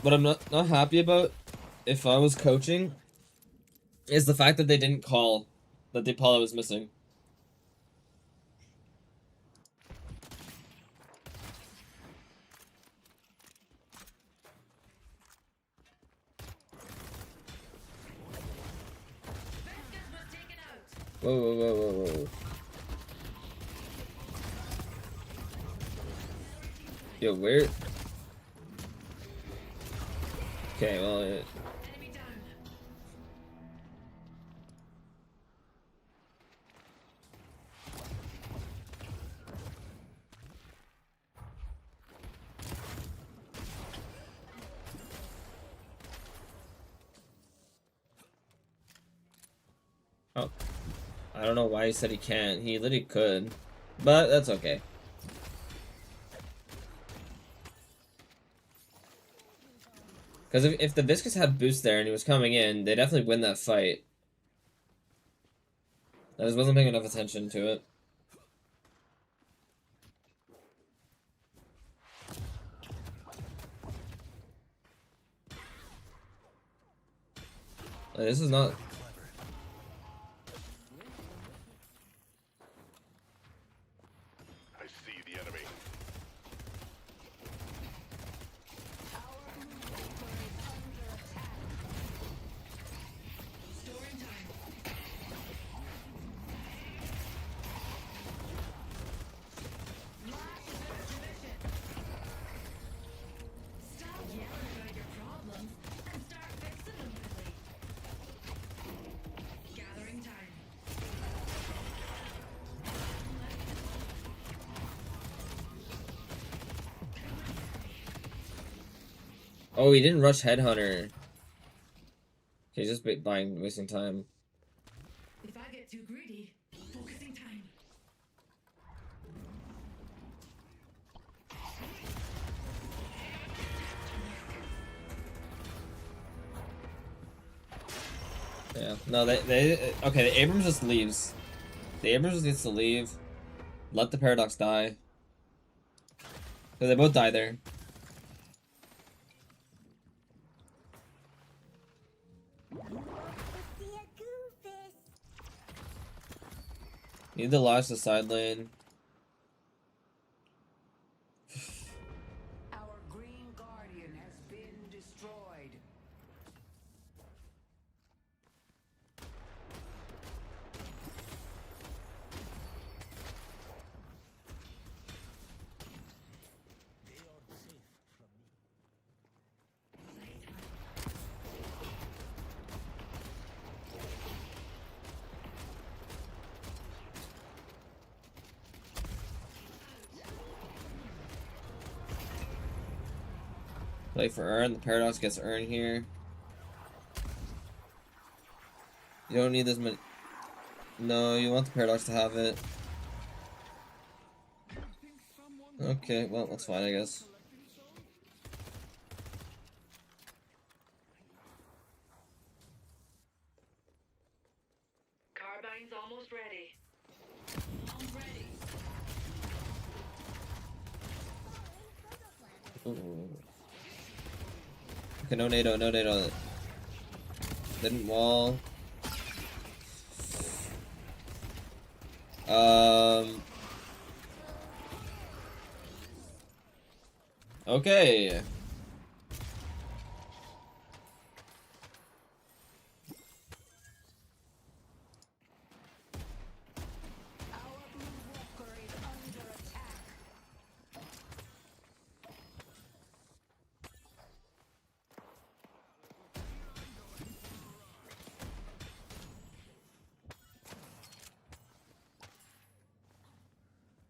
What I'm not happy about, if I was coaching, is the fact that they didn't call that the Apollo was missing. Whoa, whoa, whoa, whoa, whoa. Yo, where? Okay, well, oh, I don't know why he said he can't. He literally could, but that's okay. Because if the Viscous had boost there and he was coming in, they definitely win that fight. I just wasn't paying enough attention to it. Like, this is not... I see the Oh, he didn't rush Headhunter. He's just wasting time. If I get too greedy, focusing time. Yeah. No, okay, the Abrams just leaves. The Abrams just needs to leave. Let the Paradox die. Because they both die there. See a goofus. Need to launch the side lane. Our green guardian has been destroyed. They are safe from me. Play for Urn. The Paradox gets Urn here. You don't need this many. No, you want the Paradox to have it. Okay, well, that's fine, I guess. Carbine's almost ready. I'm ready. Ooh. Okay, no NATO, no NATO. Didn't wall. Okay. Our blue walker is under attack.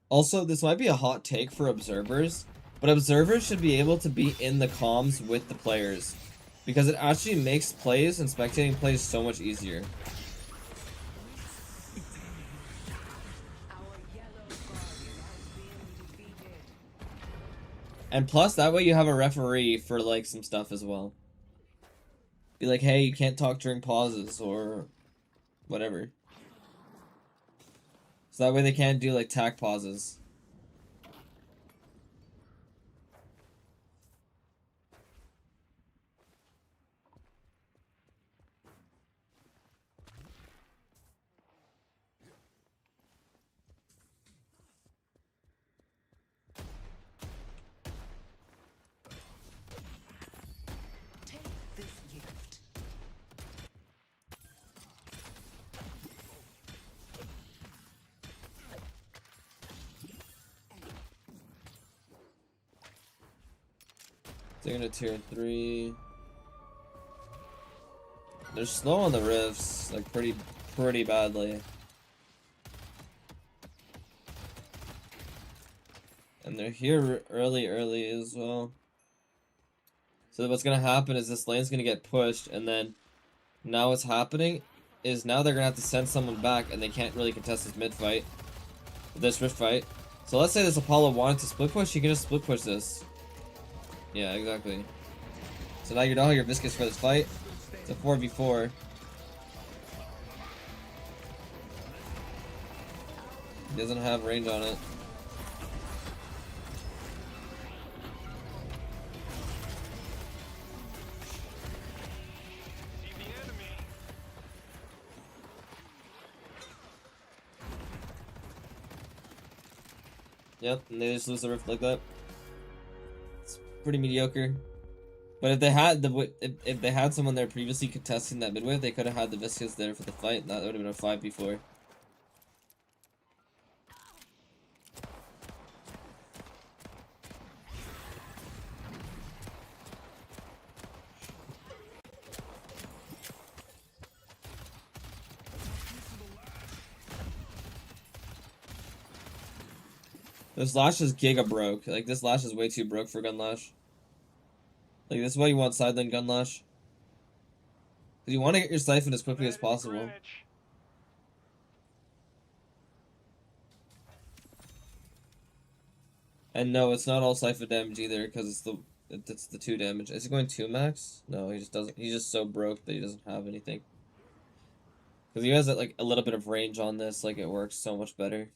Also, this might be a hot take for observers, but observers should be able to be in the comms with the players, because it actually makes plays and spectating plays so much easier. Our yellow guardian has been defeated. And plus, that way you have a referee for, like, some stuff as well. Be like, hey, you can't talk during pauses, or whatever. So that way they can't do, like, tack pauses. Take this gift. They're gonna tier 3. They're slow on the rifts, like, pretty badly. And they're here early as well. So what's gonna happen is this lane's gonna get pushed, and then now what's happening is now they're gonna have to send someone back, and they can't really contest this mid fight, this rift fight. So let's say this Apollo wanted to split push, he can just split push this. Yeah, exactly. So now you know how your Viscous for this fight. It's a 4v4. He doesn't have range on it. Yep, and they just lose the rift like that. It's pretty mediocre. But if they had if they had someone there previously contesting that mid wave, they could have had the Viscous there for the fight, and that would have been a 5v4. This Lash is giga broke. Like, this Lash is way too broke for Gun Lash. Like, this is why you want side lane Gunlash. Because you want to get your Siphon as quickly as possible. And no, it's not all Siphon damage either, because it's the 2 damage. Is he going 2 max? No, he just doesn't. He's just so broke that he doesn't have anything. Because he has like a little bit of range on this, like it works so much better.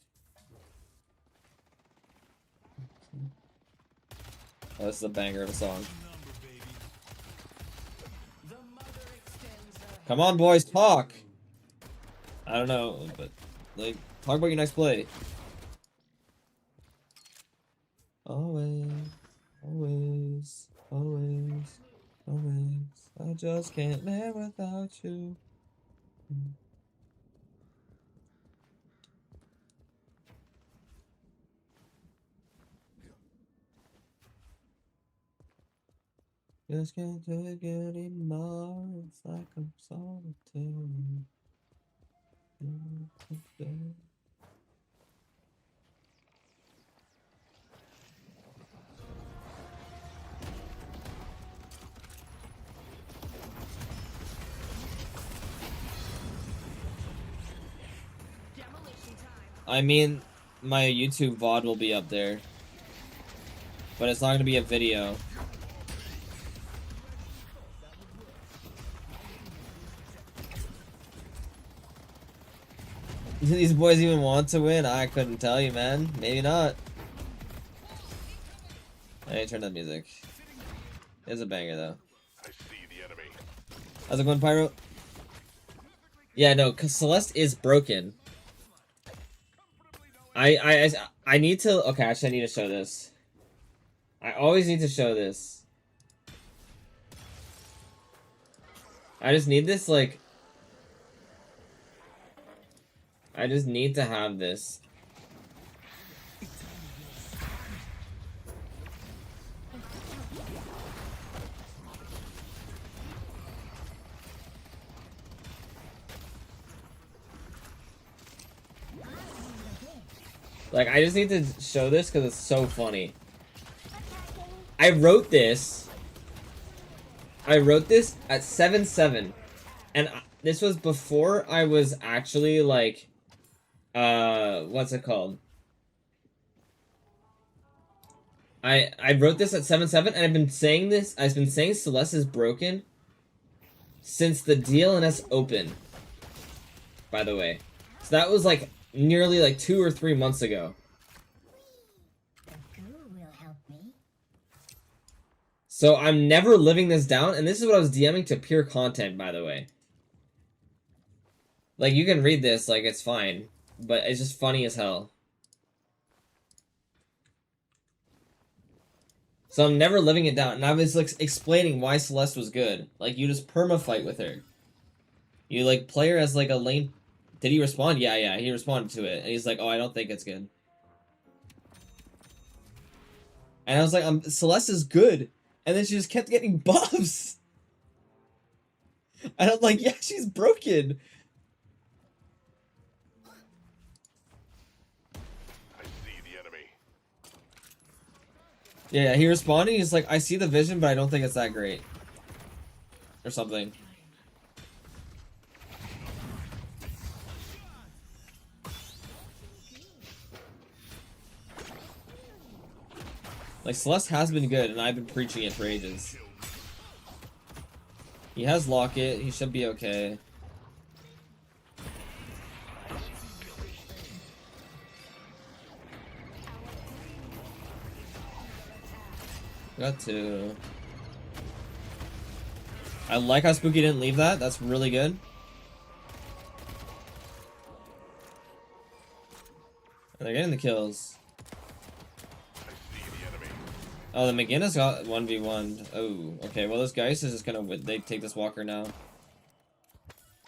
Oh, this is a banger of a song. Come on, boys, talk! I don't know, but, like, talk about your next play. Always, always, always, always. I just can't live without you. Just can't take it anymore. It's like I'm solitary. I mean, my YouTube VOD will be up there. But it's not going to be a video. Do these boys even want to win? I couldn't tell you, man. Maybe not. I need to turn that music. It's a banger, though. I see the enemy. How's it going, Pyro? Yeah, no, because Celeste is broken. I need to... Okay, actually, I need to show this. I always need to show this. I just need this, like... I just need to have this. Like, I just need to show this because it's so funny. I wrote this at 7-7. And this was before I was actually, like... what's it called? I wrote this at 7-7, and I've been saying Celeste is broken since the DLNS Open, by the way. So that was like nearly like 2 or 3 months ago. The goo will help me. So I'm never living this down, and this is what I was DMing to pure content, by the way. Like, you can read this, like, it's fine. But it's just funny as hell. So I'm never living it down. And I was, like, explaining why Celeste was good. Like, you just perma-fight with her. You, like, play her as, like, a lane... Did he respond? Yeah, he responded to it. And he's like, oh, I don't think it's good. And I was like, Celeste is good. And then she just kept getting buffs. And I'm like, yeah, she's broken. Yeah, he responded, he's like, I see the vision, but I don't think it's that great. Or something. Like, Celeste has been good, and I've been preaching it for ages. He has Locket, he should be okay. Got to. I like how Spooky didn't leave that. That's really good. And they're getting the kills. Oh, the McGinnis got 1v1. Oh, okay. Well, this Geist is just gonna... They take this Walker now.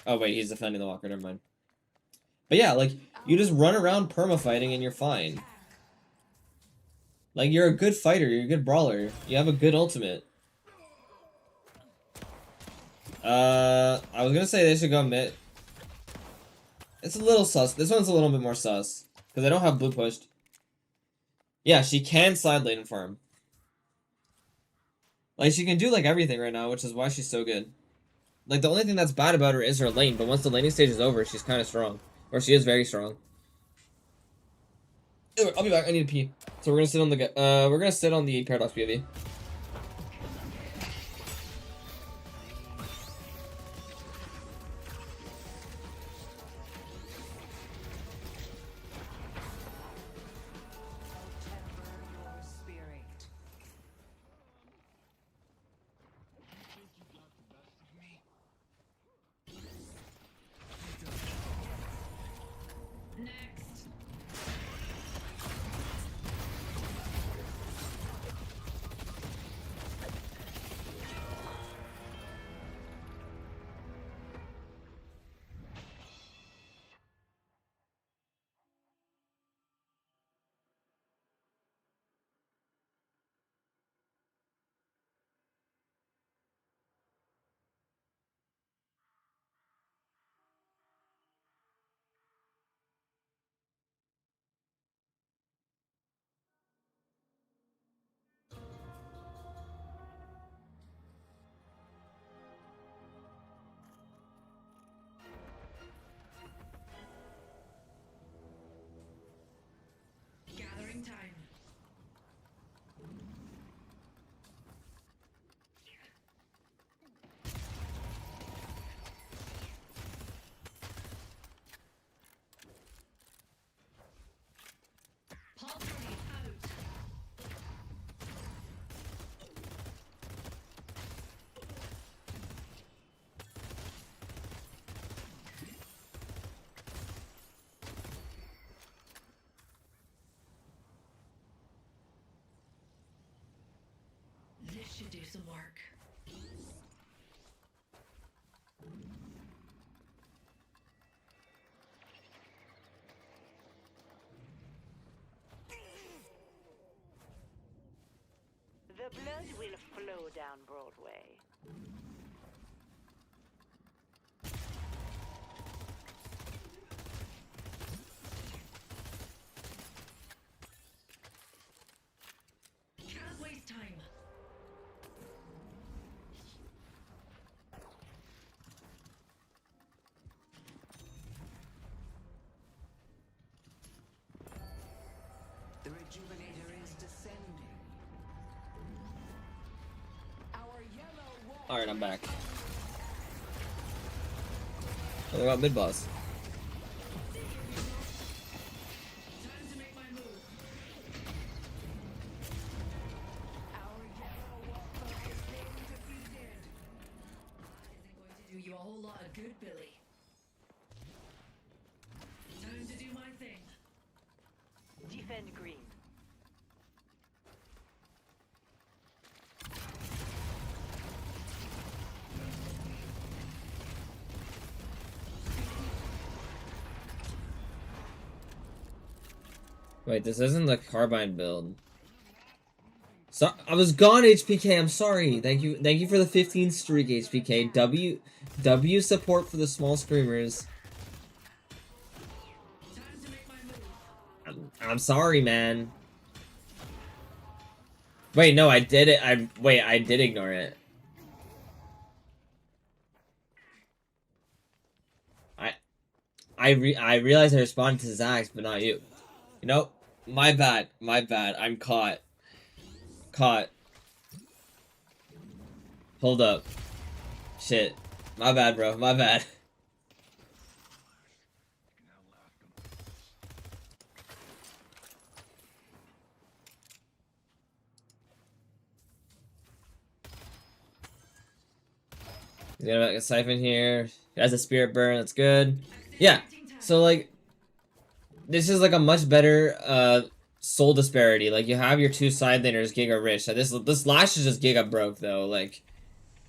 Oh, wait. He's defending the Walker. Never mind. But yeah, like, you just run around perma-fighting and you're fine. Like, you're a good fighter, you're a good brawler. You have a good ultimate. I was gonna say they should go mid. It's a little sus. This one's a little bit more sus. Because they don't have blue pushed. Yeah, she can side lane and farm. Like, she can do, like, everything right now, which is why she's so good. Like, the only thing that's bad about her is her lane, but once the laning stage is over, she's kind of strong. Or she is very strong. Anyway, I'll be back. I need to pee. So we're gonna sit on the we're gonna sit on the Paradox POV. Temper your spirit. Next. Gathering time. Pulse grenade out. This should do some work. The blood will flow down Broadway. Can't waste time. The rejuvenator is descending. Our yellow wall. Alright, I'm back. What about mid boss? Time to make my move. Our yellow walker has been defeated. Isn't going to do you a whole lot of good, Billy. Time to do my thing. Defend green. Wait, this isn't the carbine build. So I was gone, HPK. I'm sorry. Thank you for the 15 streak, HPK. W support for the small screamers. Time to make my move. I'm sorry, man. Wait, no, I did it. I did ignore it. I realized I responded to Zax, but not you. You know, my bad. My bad. I'm caught. Caught. Hold up. Shit. My bad, bro. My bad. He's got a siphon here. He has a spirit burn. That's good. Yeah. So like, this is like a much better soul disparity. Like you have your two side laners Giga rich. So this last is just Giga broke though. Like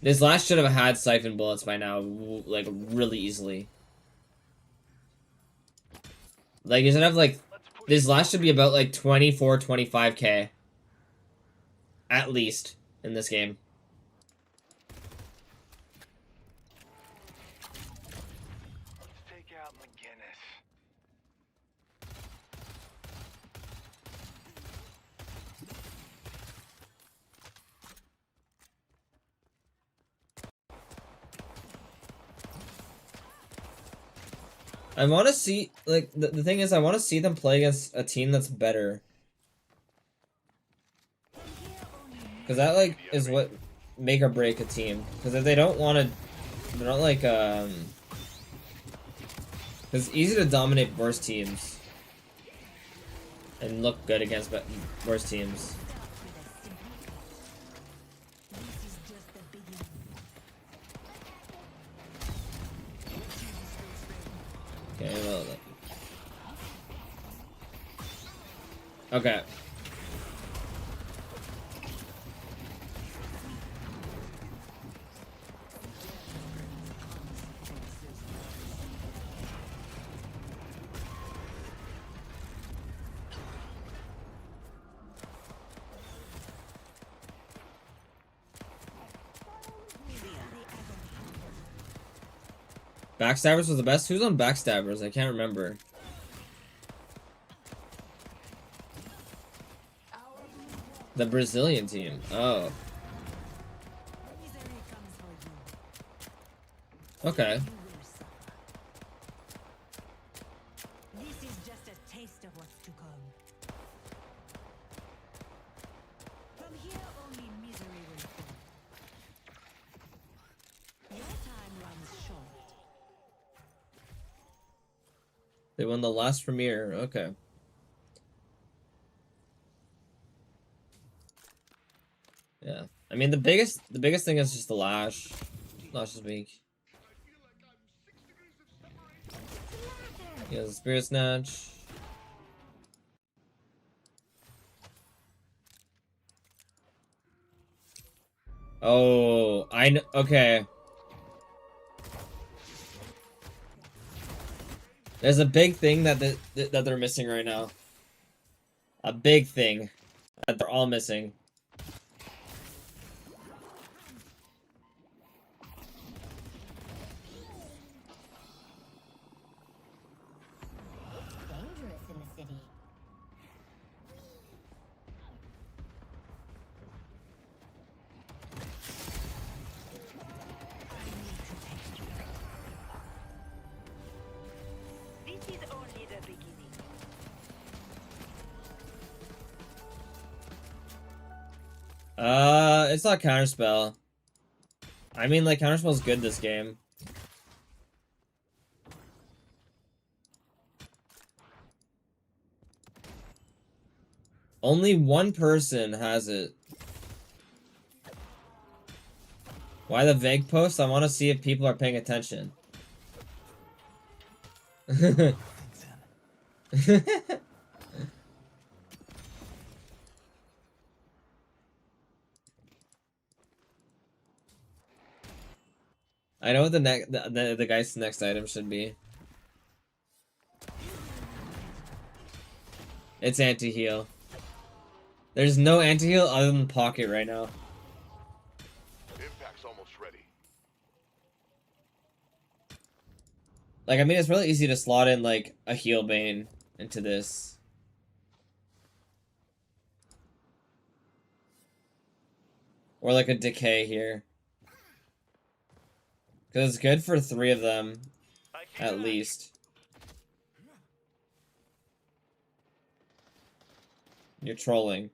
this last should have had siphon bullets by now, like really easily. Like you should have like this last should be about like 24, 25k at least in this game. Take out McGinnis. I want to see, like, the thing is, I want to see them play against a team that's better. Because that, like, is what make or break a team. Because if they don't want to, they're not like, it's easy to dominate worse teams. And look good against worse teams. Okay, well, okay. Backstabbers was the best? Who's on Backstabbers? I can't remember. The Brazilian team. Oh. Okay. This is just a taste of what's to come. From here, only misery will fall. Your time runs short. They won the last premiere. Okay. Yeah. I mean, the biggest thing is just the Lash. Lash is weak. He has a Spirit Snatch. Oh, I know. Okay. There's a big thing that they're missing right now. A big thing that they're all missing. Dangerous in the city. This is only the beginning. It's not Counterspell. I mean, like, Counterspell's good this game. Only one person has it. Why the vague post? I want to see if people are paying attention. I know what the guy's next item should be. It's anti-heal. There's no anti-heal other than Pocket right now. Impact's almost ready. Like, I mean, it's really easy to slot in, like, a heal bane into this. Or, like, a decay here. Because it's good for 3 of them, at least. You're trolling.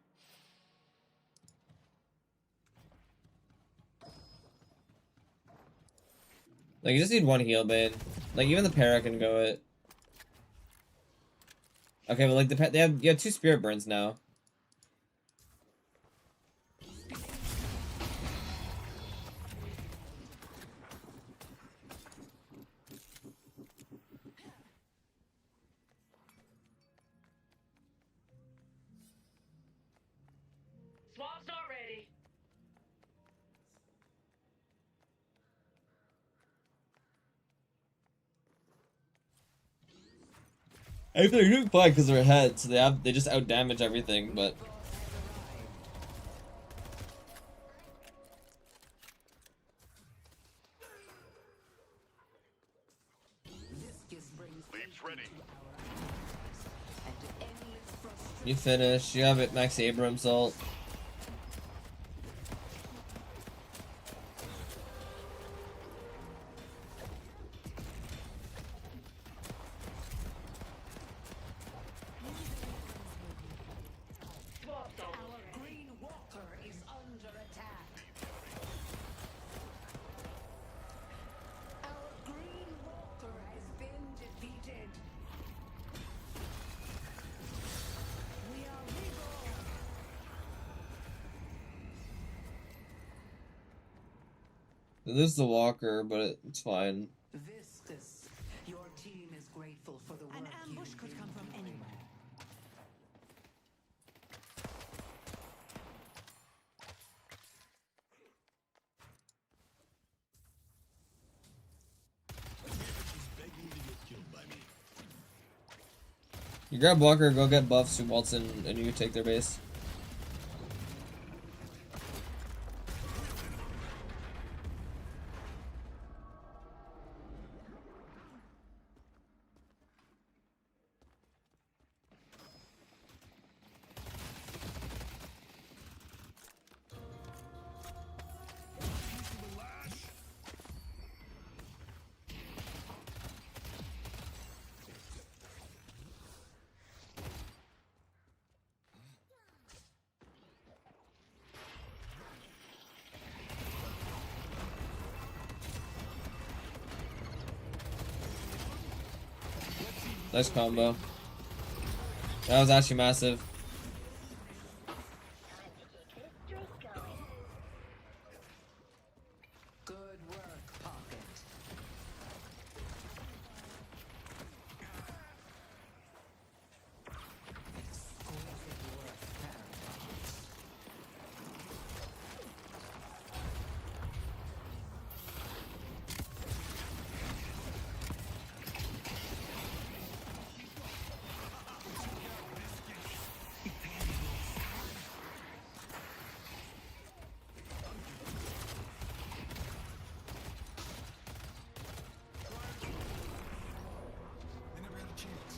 Like, you just need one heal bane. Like, even the para can go it. Okay, but, like, you have 2 spirit burns now. Swap's not ready. I think they're doing fine because they're ahead, so they just outdamage everything, but Leaps ready. you finish. You have it, Max Abrams ult. This is the walker, but it's fine. Vistus, your team is grateful for the work An ambush you could do. come from anywhere. You grab walker, go get buffs who waltz in, and you take their base. Nice combo. That was actually massive. Good work, Pocket. Exquisite work, Paradox. They never had a chance.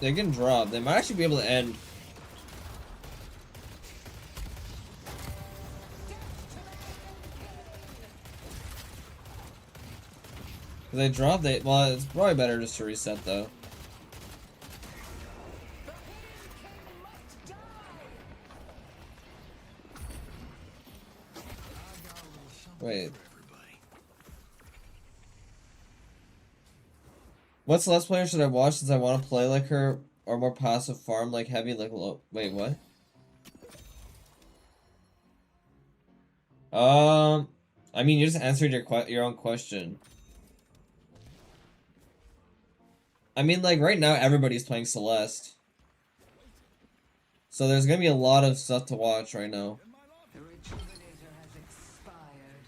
They can drop. They might actually be able to end. If they drop, well, it's probably better just to reset though. Wait. What Celeste player should I watch since I want to play like her or more passive farm like heavy like low? Wait, what? I mean, you just answered your own question. I mean, like right now everybody's playing Celeste, so there's gonna be a lot of stuff to watch right now. The Rejuvenator has expired.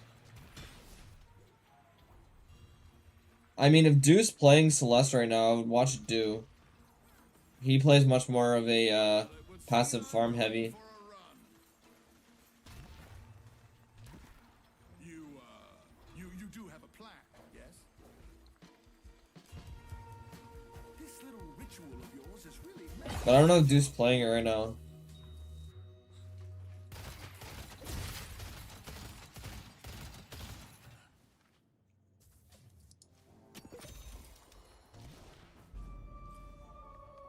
I mean, if Dew's playing Celeste right now, I would watch Dew. He plays much more of a passive farm heavy. You do have a plan, yes? This little ritual of yours is really But I don't know if Dew's playing it right now.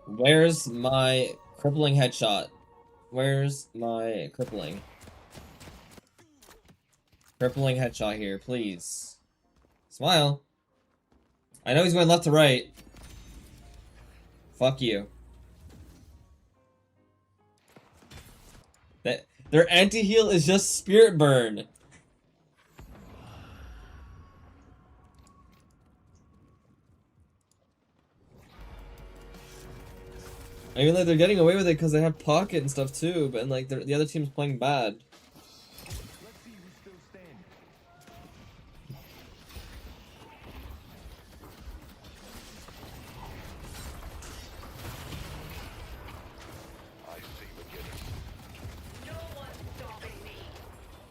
Where's my crippling headshot? Where's my crippling? Crippling headshot here, please. Smile. I know he's going left to right. Fuck you. Their anti-heal is just Spirit Burn. I mean, like, they're getting away with it because they have Pocket and stuff too, but like the other team's playing bad.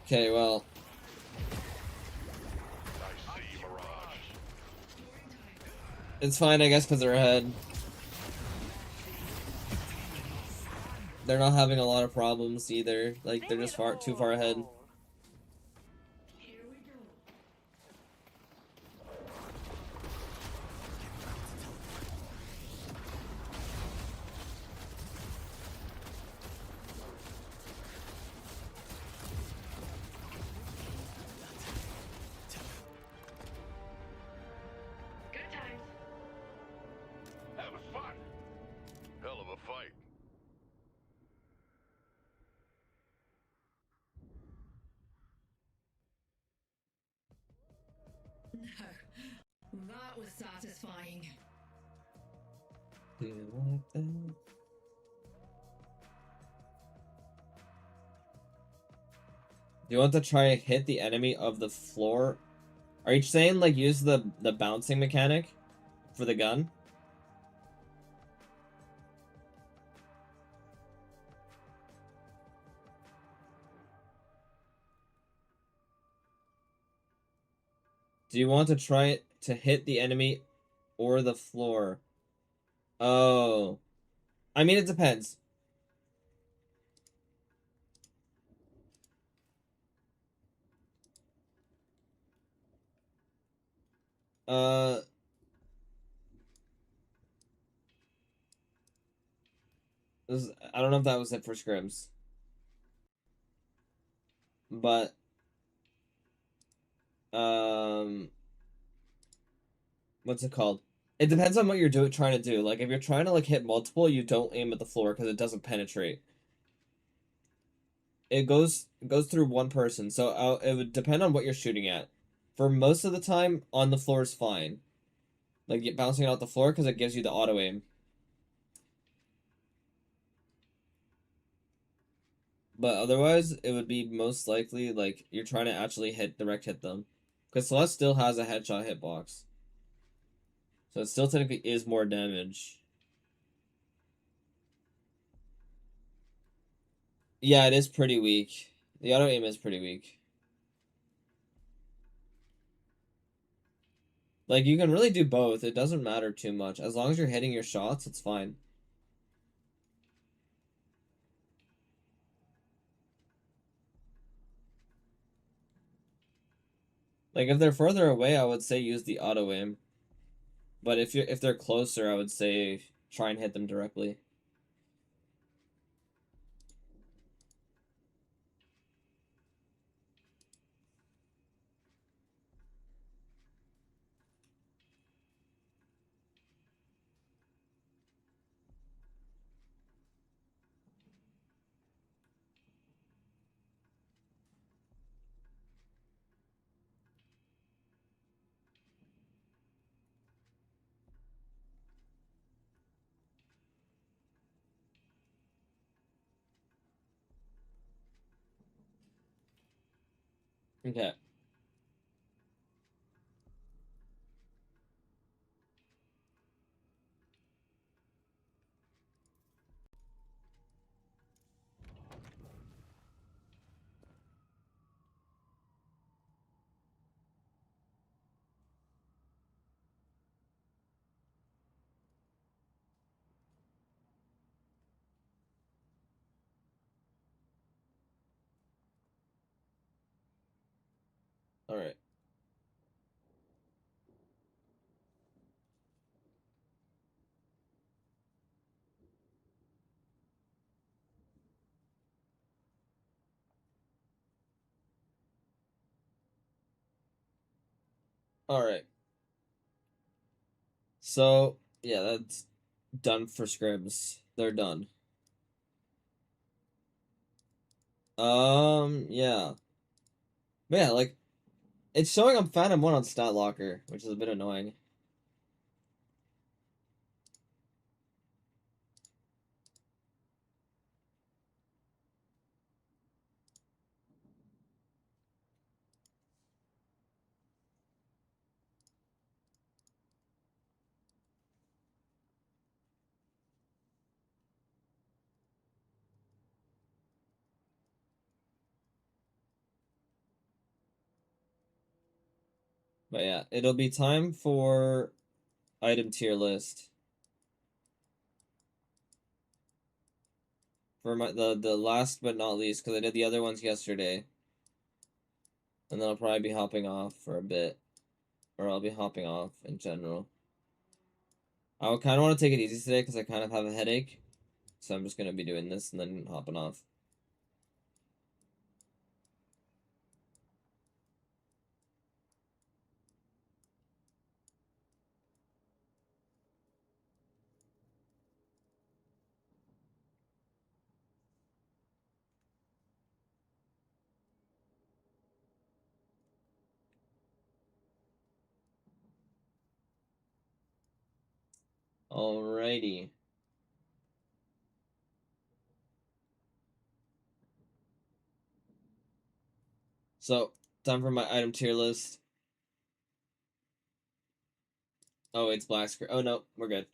Okay, well. It's fine, I guess, because they're ahead. They're not having a lot of problems either. Like, they're just too far ahead. Good times. Have No, that was satisfying. Do you like that? Do you want to try and hit the enemy of the floor? Are you saying like use the bouncing mechanic for the gun? Do you want to try to hit the enemy or the floor? Oh. I mean, it depends. Uh, I don't know if that was it for scrims. But, um, what's it called? It depends on what you're trying to do. Like, if you're trying to, like, hit multiple, you don't aim at the floor because it doesn't penetrate. It goes through one person, so it would depend on what you're shooting at. For most of the time, on the floor is fine. Like, bouncing it off the floor because it gives you the auto aim. But otherwise, it would be most likely, like, you're trying to actually direct hit them. Because Celeste still has a headshot hitbox. So it still technically is more damage. Yeah, it is pretty weak. The auto aim is pretty weak. Like, you can really do both. It doesn't matter too much. As long as you're hitting your shots, it's fine. Like, if they're further away, I would say use the auto aim. But if they're closer, I would say try and hit them directly. Okay. Alright. Alright. So, yeah, that's done for scrims. They're done. Yeah. But yeah, like, it's showing I'm Phantom 1 on Stat Locker, which is a bit annoying. But yeah, it'll be time for item tier list. For the last but not least, because I did the other ones yesterday. And then I'll probably be hopping off for a bit. Or I'll be hopping off in general. I kind of want to take it easy today because I kind of have a headache. So I'm just going to be doing this and then hopping off. Alrighty. So, time for my item tier list. Oh, it's black screen. Oh no, we're good.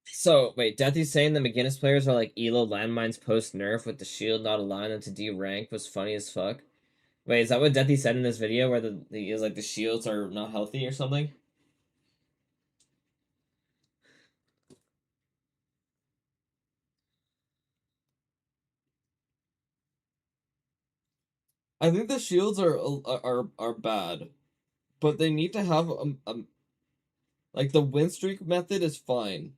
So, wait, Deathy's saying the McGinnis players are like Elo landmines post nerf with the shield not allowing them to D rank was funny as fuck. Wait, is that what Deathy said in this video where he is like the shields are not healthy or something? I think the shields are bad, but they need to have like the win streak method is fine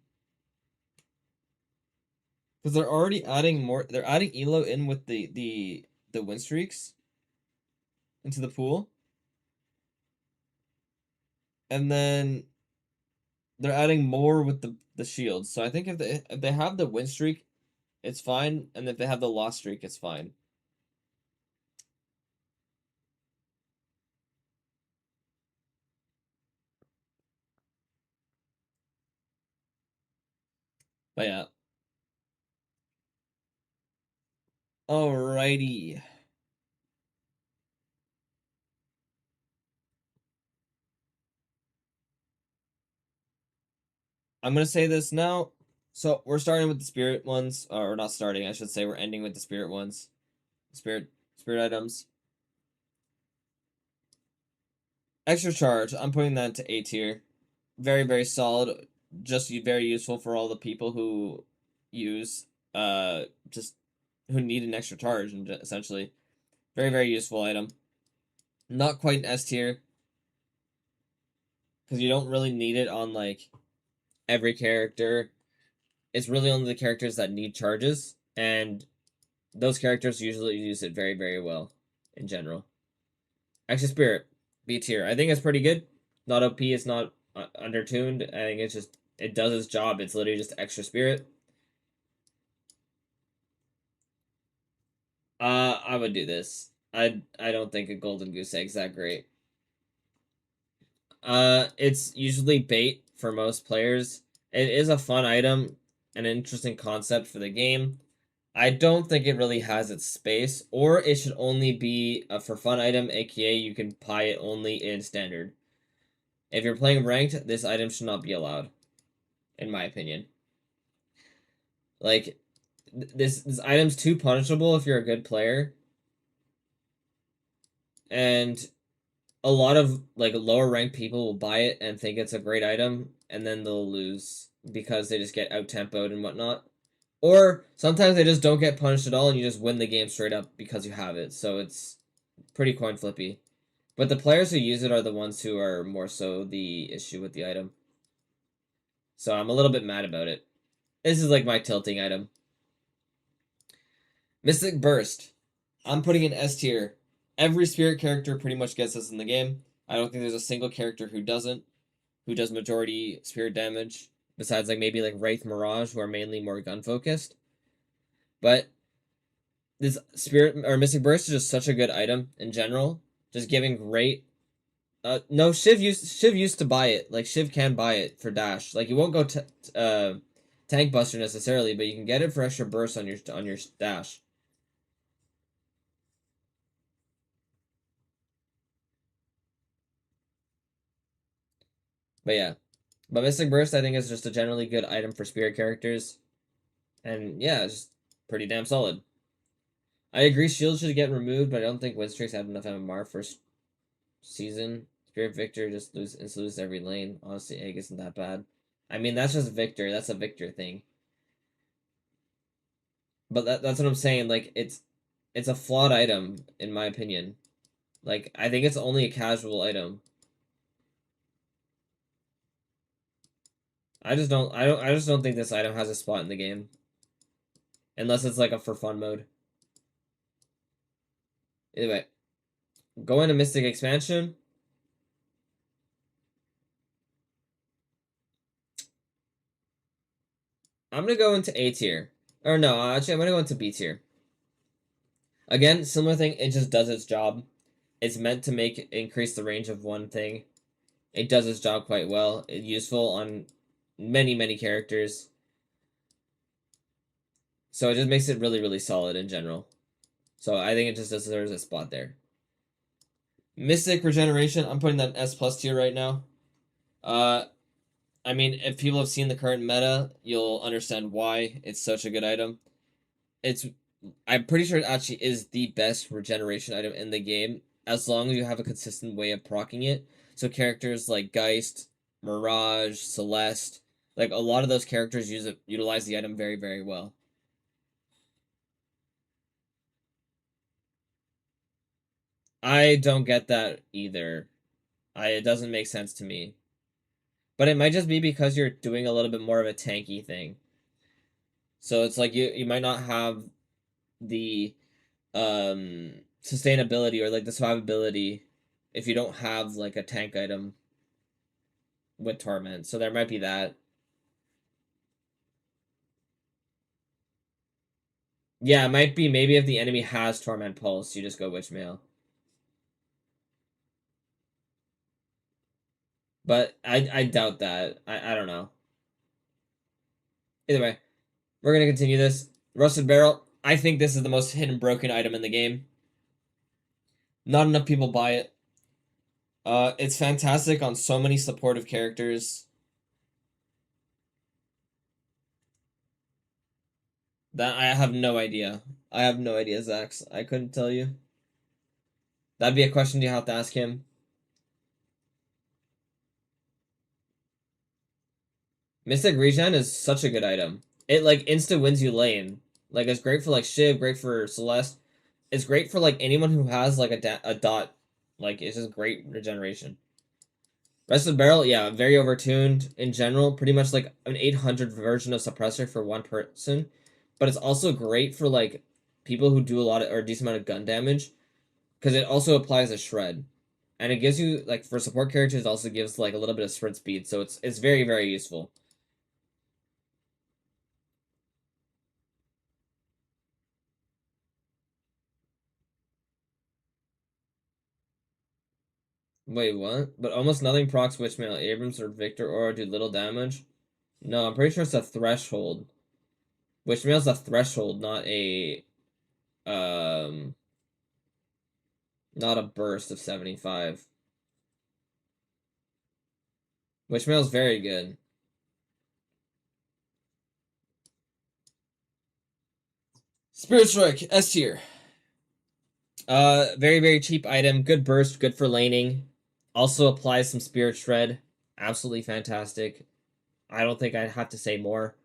because they're already adding more. They're adding Elo in with the win streaks into the pool, and then they're adding more with the shields. So I think if they have the win streak, it's fine, and if they have the loss streak, it's fine. But yeah. Alrighty. I'm gonna say this now. So we're starting with the spirit ones, or not starting, I should say. We're ending with the spirit ones, spirit items. Extra charge. I'm putting that into A tier. Very very solid. Just very useful for all the people who use just who need an extra charge and essentially very very useful item. Not quite an S tier because you don't really need it on like every character. It's really only the characters that need charges, and those characters usually use it very, very well in general. Extra Spirit, B tier. I think it's pretty good. Not OP, it's not undertuned. I think it's just, it does its job. It's literally just Extra Spirit. I would do this. I don't think a Golden Goose Egg's that great. It's usually bait for most players. It is a fun item, an interesting concept for the game. I don't think it really has its space, or it should only be a for fun item, aka you can buy it only in standard. If you're playing ranked, this item should not be allowed, in my opinion. Like, this item's too punishable if you're a good player, and a lot of like lower ranked people will buy it and think it's a great item, and then they'll lose because they just get out tempoed and whatnot. Or sometimes they just don't get punished at all and you just win the game straight up because you have it. So it's pretty coin flippy. But the players who use it are the ones who are more so the issue with the item. So I'm a little bit mad about it. This is like my tilting item. Mystic Burst. I'm putting in S tier. Every spirit character pretty much gets this in the game. I don't think there's a single character who doesn't, who does majority spirit damage, besides like maybe like Wraith Mirage, who are mainly more gun focused. But this spirit or Mystic Burst is just such a good item in general. Just giving great. No, Shiv used to buy it. Like Shiv can buy it for dash. Like you won't go tank buster necessarily, but you can get it for extra burst on your dash. But yeah, but Mystic Burst I think is just a generally good item for spirit characters, and yeah, it's just pretty damn solid. I agree, shield should get removed, but I don't think Windstreaks had enough MMR first season. Spirit Victor just lose every lane. Honestly, Egg isn't that bad. I mean, that's just Victor. That's a Victor thing. But that's what I'm saying. Like, it's a flawed item in my opinion. Like, I think it's only a casual item. I just don't think this item has a spot in the game. Unless it's like a for fun mode. Anyway, go into Mystic Expansion. I'm gonna go into A tier. Or no, actually I'm gonna go into B tier. Again, similar thing, it just does its job. It's meant to increase the range of one thing. It does its job quite well. It's useful on many characters. So it just makes it really solid in general. So I think it just deserves a spot there. Mystic Regeneration, I'm putting that in S+ tier right now. I mean, if people have seen the current meta, you'll understand why it's such a good item. I'm pretty sure it actually is the best regeneration item in the game, as long as you have a consistent way of proccing it. So characters like Geist, Mirage, Celeste, like a lot of those characters utilize the item very well. I don't get that either. It doesn't make sense to me. But it might just be because you're doing a little bit more of a tanky thing. So it's like you might not have the sustainability or like the survivability if you don't have like a tank item with Torment. So there might be that. Yeah, it might be maybe if the enemy has Torment Pulse, you just go Witchmail. But I doubt that. I don't know. Either way, we're gonna continue this. Rusted Barrel. I think this is the most hidden broken item in the game. Not enough people buy it. It's fantastic on so many supportive characters. That I have no idea. I have no idea, Zax. I couldn't tell you. That'd be a question you have to ask him. Mystic Regen is such a good item. It like insta wins you lane. Like it's great for like Shiv, great for Celeste. It's great for like anyone who has like a dot. Like it's just great regeneration. Rusted Barrel, yeah, very overtuned in general. Pretty much like an 800 version of Suppressor for one person. But it's also great for like people who do a lot of or a decent amount of gun damage. Because it also applies a shred. And it gives you like for support characters it also gives like a little bit of sprint speed. So it's very useful. Wait, what? But almost nothing procs Witchmail. Abrams or Victor Aura do little damage? No, I'm pretty sure it's a threshold. Witchmail's a threshold, um not a burst of 75. Witchmail's very good. Spirit Strike, S tier. Very cheap item. Good burst, good for laning. Also applies some Spirit Shred. Absolutely fantastic. I don't think I'd have to say more.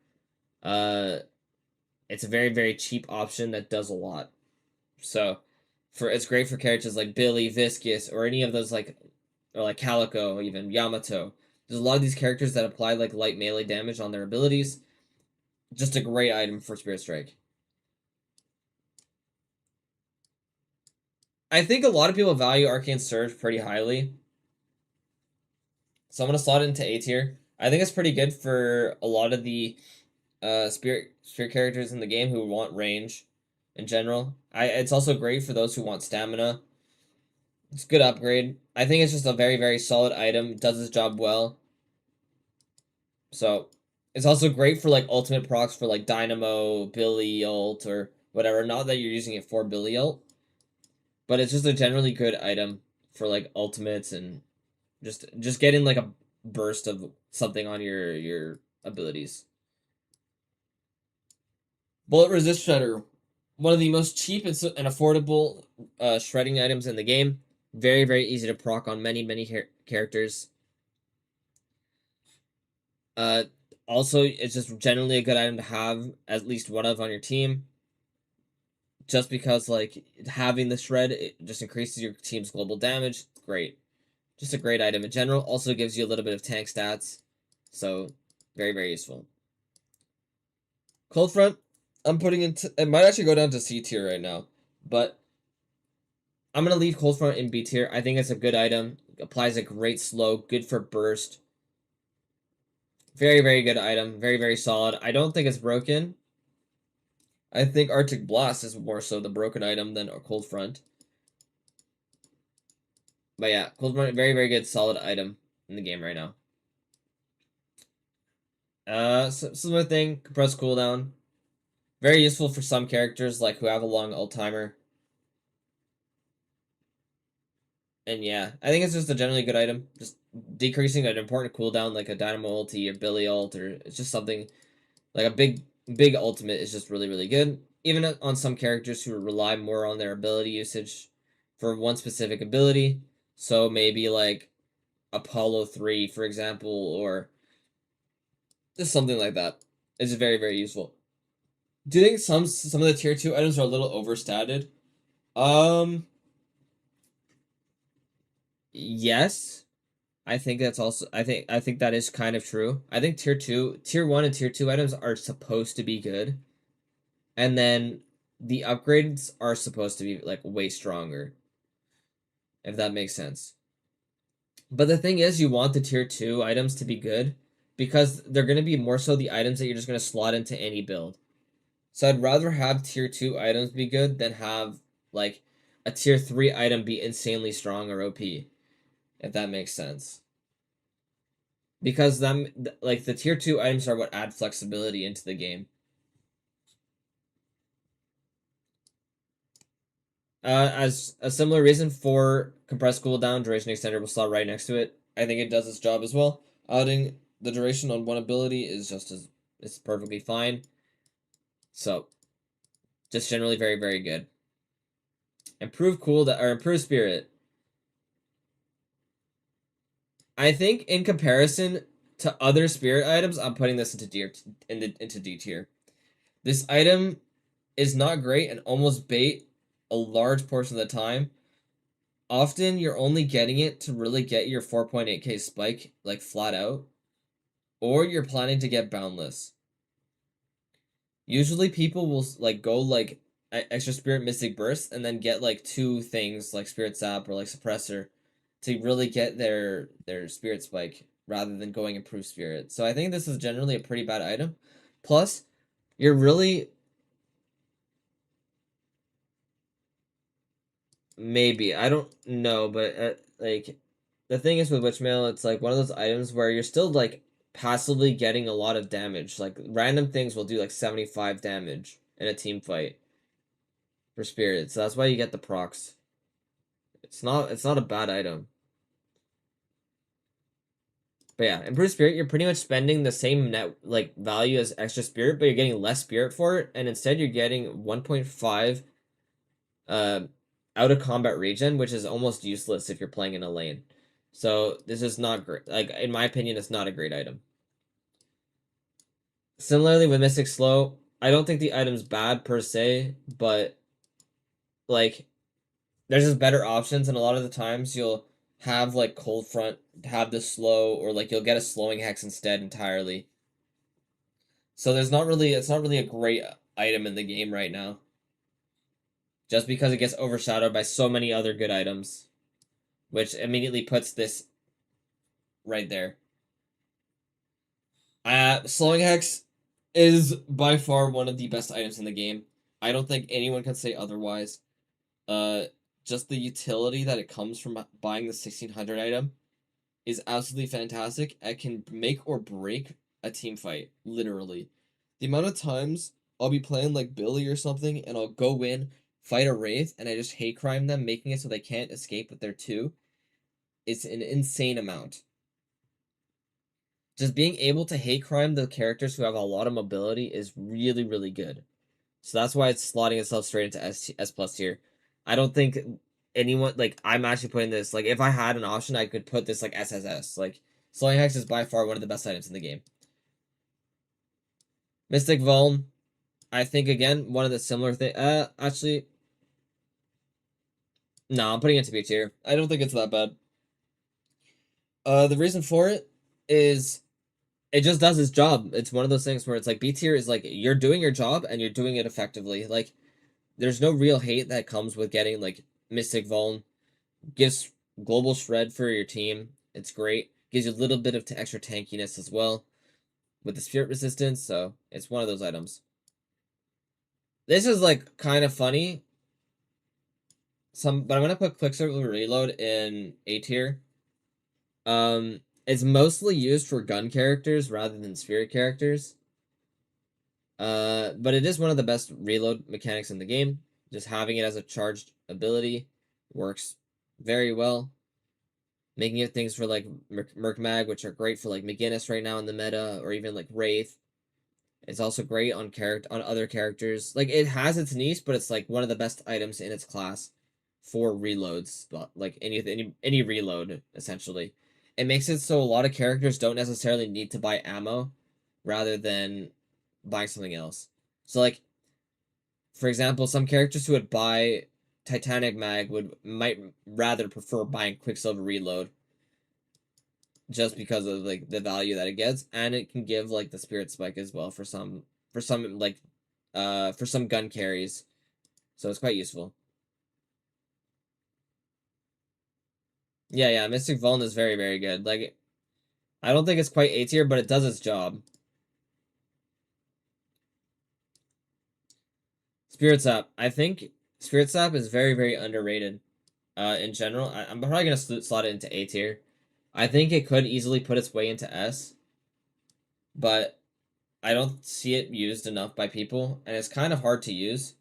Uh, it's a very cheap option that does a lot. So, it's great for characters like Billy, Viscus, or any of those or like Calico, even Yamato. There's a lot of these characters that apply like light melee damage on their abilities. Just a great item for Spirit Strike. I think a lot of people value Arcane Surge pretty highly. So I'm gonna slot it into A tier. I think it's pretty good for a lot of the spirit characters in the game who want range in general. It's also great for those who want stamina. It's a good upgrade. I think it's just a very solid item. Does its job well. So it's also great for like ultimate procs for like Dynamo, Billy ult, or whatever. Not that you're using it for Billy ult, but it's just a generally good item for like ultimates and just getting like a burst of something on your abilities. Bullet Resist Shredder, one of the most cheap and affordable shredding items in the game. Very easy to proc on many characters. Also, it's just generally a good item to have at least one of on your team. Just because like having the shred, it just increases your team's global damage. Great. Just a great item in general. Also gives you a little bit of tank stats. So, very useful. Cold Front, I'm putting into... It might actually go down to C tier right now. But I'm going to leave Cold Front in B tier. I think it's a good item. Applies a great slow. Good for burst. Very good item. Very solid. I don't think it's broken. I think Arctic Blast is more so the broken item than Cold Front. But yeah, cooldown, very, very good, solid item in the game right now. Similar thing, compressed cooldown. Very useful for some characters, like who have a long ult timer. And yeah, I think it's just a generally good item. Just decreasing an important cooldown, like a Dynamo ulti or Billy ult, or it's just something like a big ultimate is just really, really good. Even on some characters who rely more on their ability usage for one specific ability. So maybe like Apollo 3, for example, or just something like that. It's very, very useful. Do you think some of the tier 2 items are a little overstated? Um, yes. I think that's also I think that is kind of true. I think tier 1 and tier 2 items are supposed to be good. And then the upgrades are supposed to be like way stronger. If that makes sense. But the thing is, you want the tier 2 items to be good because they're going to be more so the items that you're just going to slot into any build. So I'd rather have tier 2 items be good than have like a tier 3 item be insanely strong or OP, if that makes sense. Because them like the tier 2 items are what add flexibility into the game. As a similar reason for compressed cooldown, duration extender will slot right next to it. I think it does its job as well. Adding the duration on one ability is just as it's perfectly fine. So, just generally very, very good. Improve cooldown or improve spirit. I think in comparison to other spirit items, I'm putting this into D tier. This item is not great and almost bait a large portion of the time. Often you're only getting it to really get your 4.8k spike like flat out, or you're planning to get boundless. Usually people will like go like extra spirit mystic burst and then get like two things like spirit sap or like suppressor to really get their spirit spike rather than going improved spirit. So I think this is generally a pretty bad item. Plus, you're really maybe I don't know, but like the thing is with Witchmail, it's like one of those items where you're still like passively getting a lot of damage. Like random things will do like 75 damage in a team fight for spirit. So that's why you get the procs. It's not a bad item. But yeah, improved spirit, you're pretty much spending the same net like value as extra spirit, but you're getting less spirit for it, and instead you're getting 1.5 uh out of combat regen, which is almost useless if you're playing in a lane. So this is not great. Like in my opinion, it's not a great item. Similarly with Mystic Slow, I don't think the item's bad per se, but like there's just better options, and a lot of the times you'll have like Cold Front have the slow, or like you'll get a slowing hex instead entirely. So it's not really a great item in the game right now. Just because it gets overshadowed by so many other good items, which immediately puts this right there. Slowing Hex is by far one of the best items in the game. I don't think anyone can say otherwise. Uh, just the utility that it comes from buying the 1600 item is absolutely fantastic. It can make or break a team fight, literally. The amount of times I'll be playing like Billy or something, and I'll go in, fight a Wraith, and I just hate crime them, making it so they can't escape with their 2. It's an insane amount. Just being able to hate crime the characters who have a lot of mobility is really, really good. So that's why it's slotting itself straight into S plus tier. I don't think anyone like I'm actually putting this like if I had an option I could put this like SSS. Like Slowing Hex is by far one of the best items in the game. Mystic Vuln, I think again one of the similar thing. Actually, no, I'm putting it to B tier. I don't think it's that bad. The reason for it is it just does its job. It's one of those things where it's like B tier is like you're doing your job and you're doing it effectively. Like there's no real hate that comes with getting like Mystic Vuln. Gives global shred for your team. It's great. Gives you a little bit of extra tankiness as well with the spirit resistance. So it's one of those items. This is like kind of funny. but I'm gonna put Quicksilver Reload in A tier. It's mostly used for gun characters rather than spirit characters. But it is one of the best reload mechanics in the game. Just having it as a charged ability works very well. Making it things for like Merc Mag, which are great for like McGinnis right now in the meta, or even like Wraith. It's also great on other characters. Like it has its niche, but it's like one of the best items in its class for reloads. Like any reload essentially. It makes it so a lot of characters don't necessarily need to buy ammo, rather than buying something else. So like, for example, some characters who would buy Titanic Mag might rather prefer buying Quicksilver Reload, just because of like the value that it gets, and it can give like the Spirit Spike as well for some for some gun carries. So it's quite useful. Yeah, Mystic Vuln is very, very good. Like, I don't think it's quite A tier, but it does its job. Spirit Sap. I think Spirit Sap is very, very underrated. In general, I'm probably gonna slot it into A tier. I think it could easily put its way into S, but I don't see it used enough by people, and it's kind of hard to use.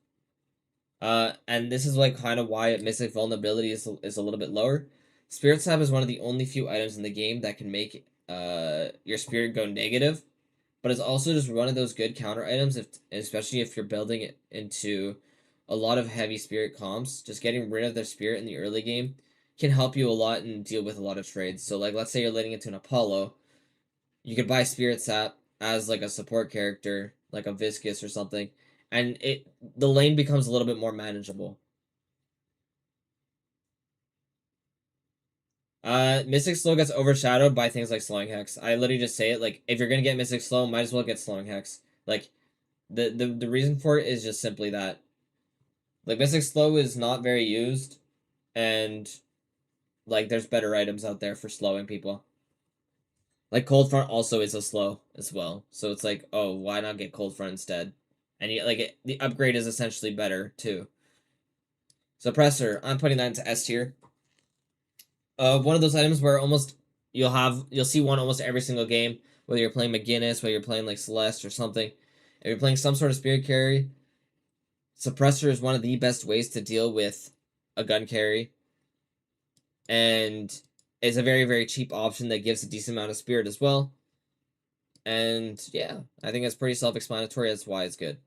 And this is like kind of why Mystic Vulnerability is a little bit lower. Spirit Sap is one of the only few items in the game that can make your spirit go negative, but it's also just one of those good counter items, especially if you're building it into a lot of heavy spirit comps. Just getting rid of their spirit in the early game can help you a lot and deal with a lot of trades. So like, let's say you're leading into an Apollo, you could buy Spirit Sap as like a support character, like a Viscus or something, and the lane becomes a little bit more manageable. Mystic Slow gets overshadowed by things like Slowing Hex. I literally just say it, like, if you're gonna get Mystic Slow, might as well get Slowing Hex. Like, the reason for it is just simply that. Like, Mystic Slow is not very used, and, like, there's better items out there for slowing people. Like, Cold Front also is a slow as well, so it's like, oh, why not get Cold Front instead? And, the upgrade is essentially better, too. Suppressor, I'm putting that into S tier. One of those items where you'll see one almost every single game, whether you're playing McGinnis, whether you're playing like Celeste or something. If you're playing some sort of spirit carry, suppressor is one of the best ways to deal with a gun carry, and it's a very, very cheap option that gives a decent amount of spirit as well. And yeah, I think it's pretty self-explanatory. That's why it's good.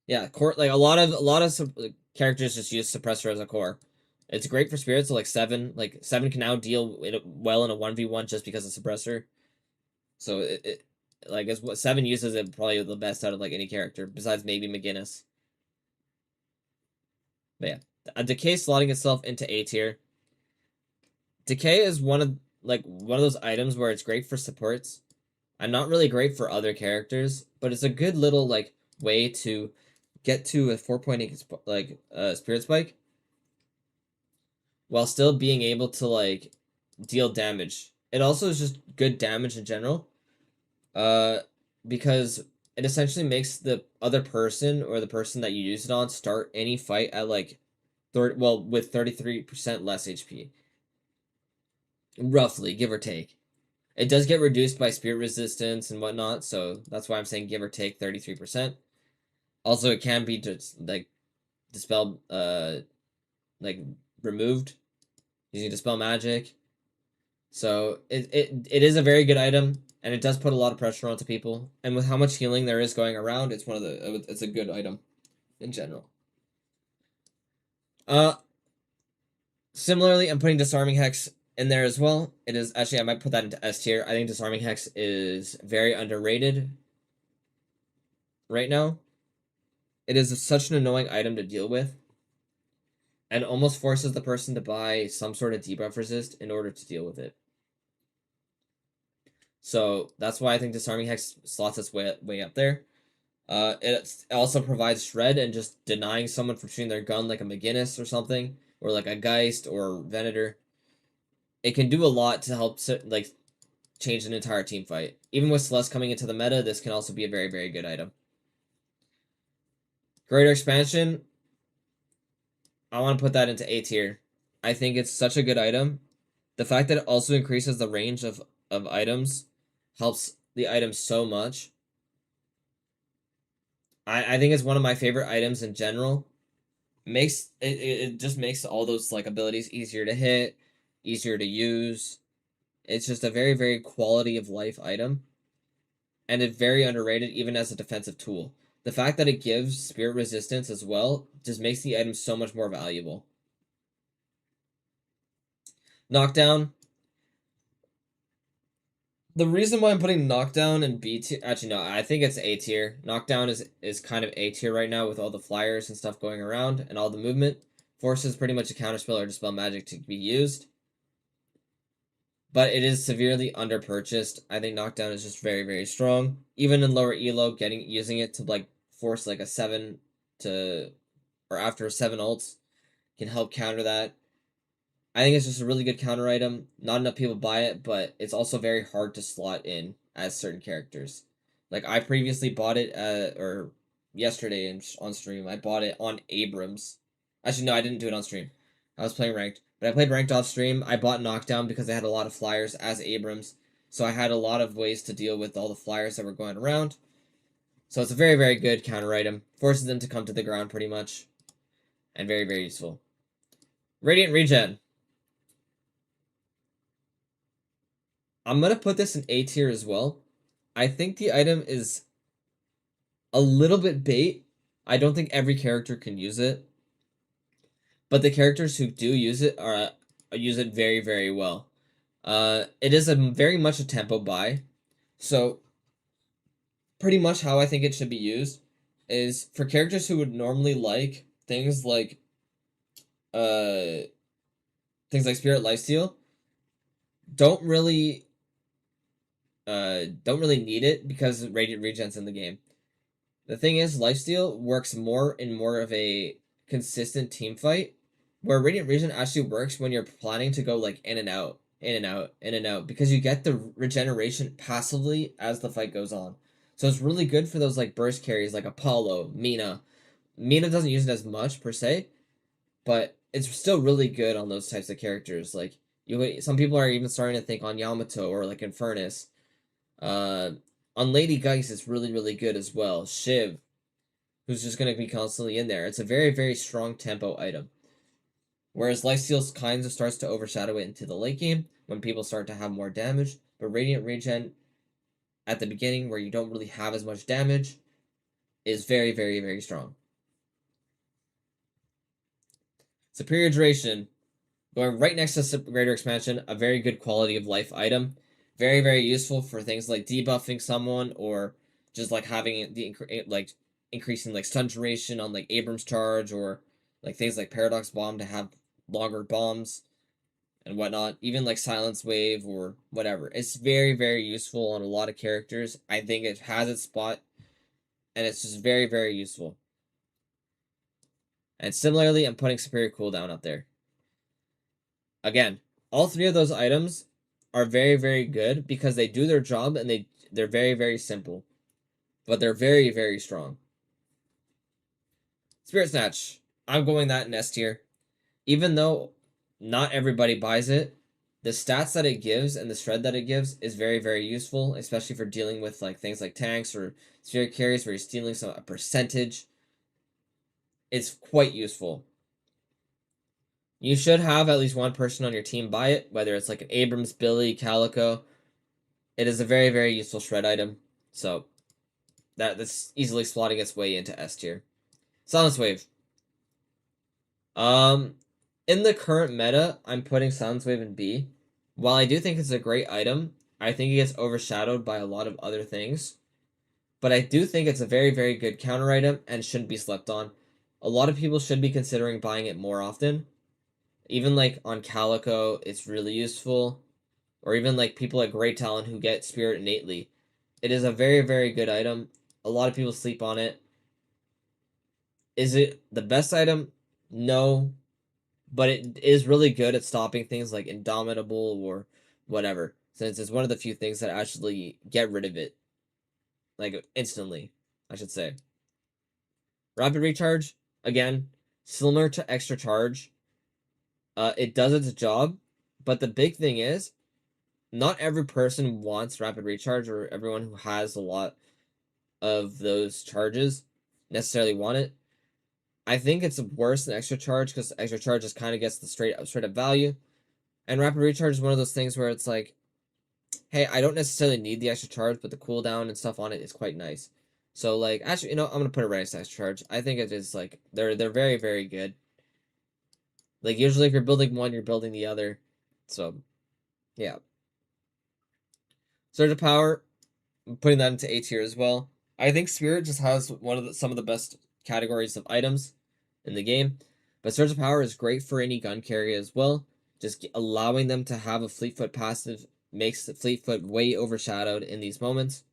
Yeah, core, like a lot of characters just use suppressor as a core. It's great for spirits, so like seven can now deal well in a 1v1 just because of suppressor. So it like it's what seven uses it probably the best out of like any character besides maybe McGinnis. But yeah, a Decay slotting itself into A tier. Decay is one of those items where it's great for supports and not really great for other characters, but it's a good little like way to get to a 4.8 spirit spike while still being able to like deal damage. It also is just good damage in general. Because it essentially makes the other person or the person that you use it on start any fight at like with 33% less HP. Roughly, give or take. It does get reduced by spirit resistance and whatnot, so that's why I'm saying give or take 33%. Also, it can be just like dispelled, like removed using dispel magic. So it is a very good item, and it does put a lot of pressure onto people. And with how much healing there is going around, it's a good item in general. Similarly, I'm putting Disarming Hex in there as well. It is actually, I might put that into S tier. I think Disarming Hex is very underrated right now. It is such an annoying item to deal with, and almost forces the person to buy some sort of debuff resist in order to deal with it. So that's why I think Disarming Hex slots its way up there. It also provides shred and just denying someone from shooting their gun like a McGinnis or something, or like a Geist or Venator. It can do a lot to help like change an entire team fight. Even with Celeste coming into the meta, this can also be a very, very good item. Greater Expansion, I want to put that into A tier. I think it's such a good item. The fact that it also increases the range of items helps the item so much. I think it's one of my favorite items in general. It just makes all those like abilities easier to hit, easier to use. It's just a very, very quality of life item. And it's very underrated even as a defensive tool. The fact that it gives spirit resistance as well just makes the item so much more valuable. Knockdown. The reason why I'm putting Knockdown in B tier, actually no, I think it's A tier. Knockdown is kind of A tier right now with all the flyers and stuff going around and all the movement. Forces pretty much a counterspell or dispel magic to be used. But it is severely underpurchased. I think Knockdown is just very, very strong. Even in lower elo, using it to like force like a 7 to, or after 7 ults can help counter that. I think it's just a really good counter item. Not enough people buy it, but it's also very hard to slot in as certain characters. Like I previously bought it or yesterday on stream, I bought it on Abrams. Actually, no, I didn't do it on stream. I was playing ranked, but I played ranked off stream. I bought Knockdown because I had a lot of flyers as Abrams, so I had a lot of ways to deal with all the flyers that were going around. So it's a very, very good counter item. Forces them to come to the ground pretty much, and very, very useful. Radiant Regen. I'm going to put this in A tier as well. I think the item is a little bit bait. I don't think every character can use it. But the characters who do use it use it very, very well. It is very much a tempo buy. So pretty much how I think it should be used is for characters who would normally like things like Spirit Lifesteal, don't really need it because Radiant Regen's in the game. The thing is, Lifesteal works more in more of a consistent team fight, where Radiant Regen actually works when you're planning to go like in and out, in and out, in and out, because you get the regeneration passively as the fight goes on. So it's really good for those like burst carries like Apollo, Mina. Mina doesn't use it as much per se, but it's still really good on those types of characters. Like some people are even starting to think on Yamato or like Infernus. On Lady Geist, it's really, really good as well. Shiv, who's just going to be constantly in there. It's a very, very strong tempo item. Whereas Lifesteal kind of starts to overshadow it into the late game when people start to have more damage. But Radiant Regen at the beginning, where you don't really have as much damage, is very, very, very strong. Superior Duration, going right next to Greater Expansion, a very good quality of life item. Very, very useful for things like debuffing someone or just like having the increasing like stun duration on like Abrams charge or like things like Paradox Bomb to have longer bombs and whatnot. Even like Silence Wave or whatever. It's very, very useful on a lot of characters. I think it has its spot and it's just very, very useful. And similarly, I'm putting Superior Cooldown up there. Again, all three of those items are very, very good because they do their job and they're very, very simple. But they're very, very strong. Spirit Snatch. I'm going that in S tier. Even though not everybody buys it, the stats that it gives and the shred that it gives is very, very useful, especially for dealing with like things like tanks or spirit carries where you're stealing a percentage. It's quite useful. You should have at least one person on your team buy it, whether it's like an Abrams, Billy, Calico. It is a very, very useful shred item. So that's easily slotting its way into S tier. Silence Wave. In the current meta, I'm putting Silence Wave in B. While I do think it's a great item, I think it gets overshadowed by a lot of other things. But I do think it's a very, very good counter item and shouldn't be slept on. A lot of people should be considering buying it more often. Even like on Calico, it's really useful. Or even like people like Great Talon who get Spirit innately. It is a very, very good item. A lot of people sleep on it. Is it the best item? No. But it is really good at stopping things like Indomitable or whatever. since it's one of the few things that actually get rid of it, like instantly, I should say. Rapid recharge, again, similar to extra charge. It does its job, but the big thing is, not every person wants rapid recharge, or everyone who has a lot of those charges necessarily want it. I think it's worse than extra charge because extra charge just kind of gets the straight up value, and rapid recharge is one of those things where it's like, hey, I don't necessarily need the extra charge, but the cooldown and stuff on it is quite nice. So like, actually, I'm gonna put it right next to extra charge. I think it is like they're very very good. Like usually, if you're building one, you're building the other. So, yeah. Surge of Power, I'm putting that into A tier as well. I think Spirit just has some of the best categories of items in the game, but Surge of Power is great for any gun carrier as well. Just allowing them to have a Fleetfoot passive makes the Fleetfoot way overshadowed in these moments.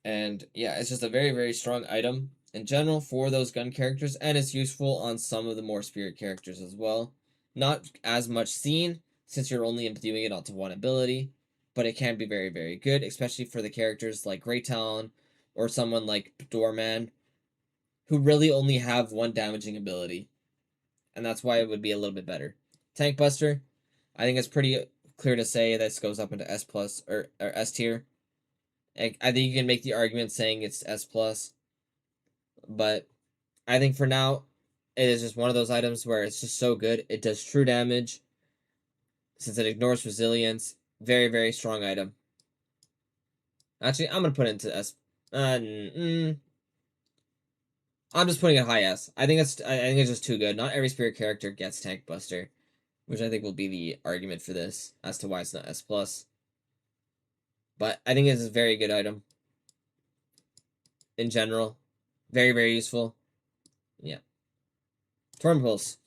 And yeah, it's just a very, very strong item in general for those gun characters, and it's useful on some of the more Spirit characters as well. Not as much seen, since you're only imbuing it onto one ability, but it can be very, very good, especially for the characters like Grey Talon or someone like Doorman, who really only have one damaging ability. And that's why it would be a little bit better. Tank Buster, I think it's pretty clear to say this goes up into S plus or S tier. I think you can make the argument saying it's S plus, but I think for now, it is just one of those items where it's just so good. It does true damage, since it ignores resilience. Very, very strong item. Actually, I'm gonna put it into S. I'm just putting it high S. I think it's just too good. Not every Spirit character gets Tank Buster, which I think will be the argument for this as to why it's not S plus. But I think it's a very good item in general. Very, very useful. Yeah. Torment Pulse.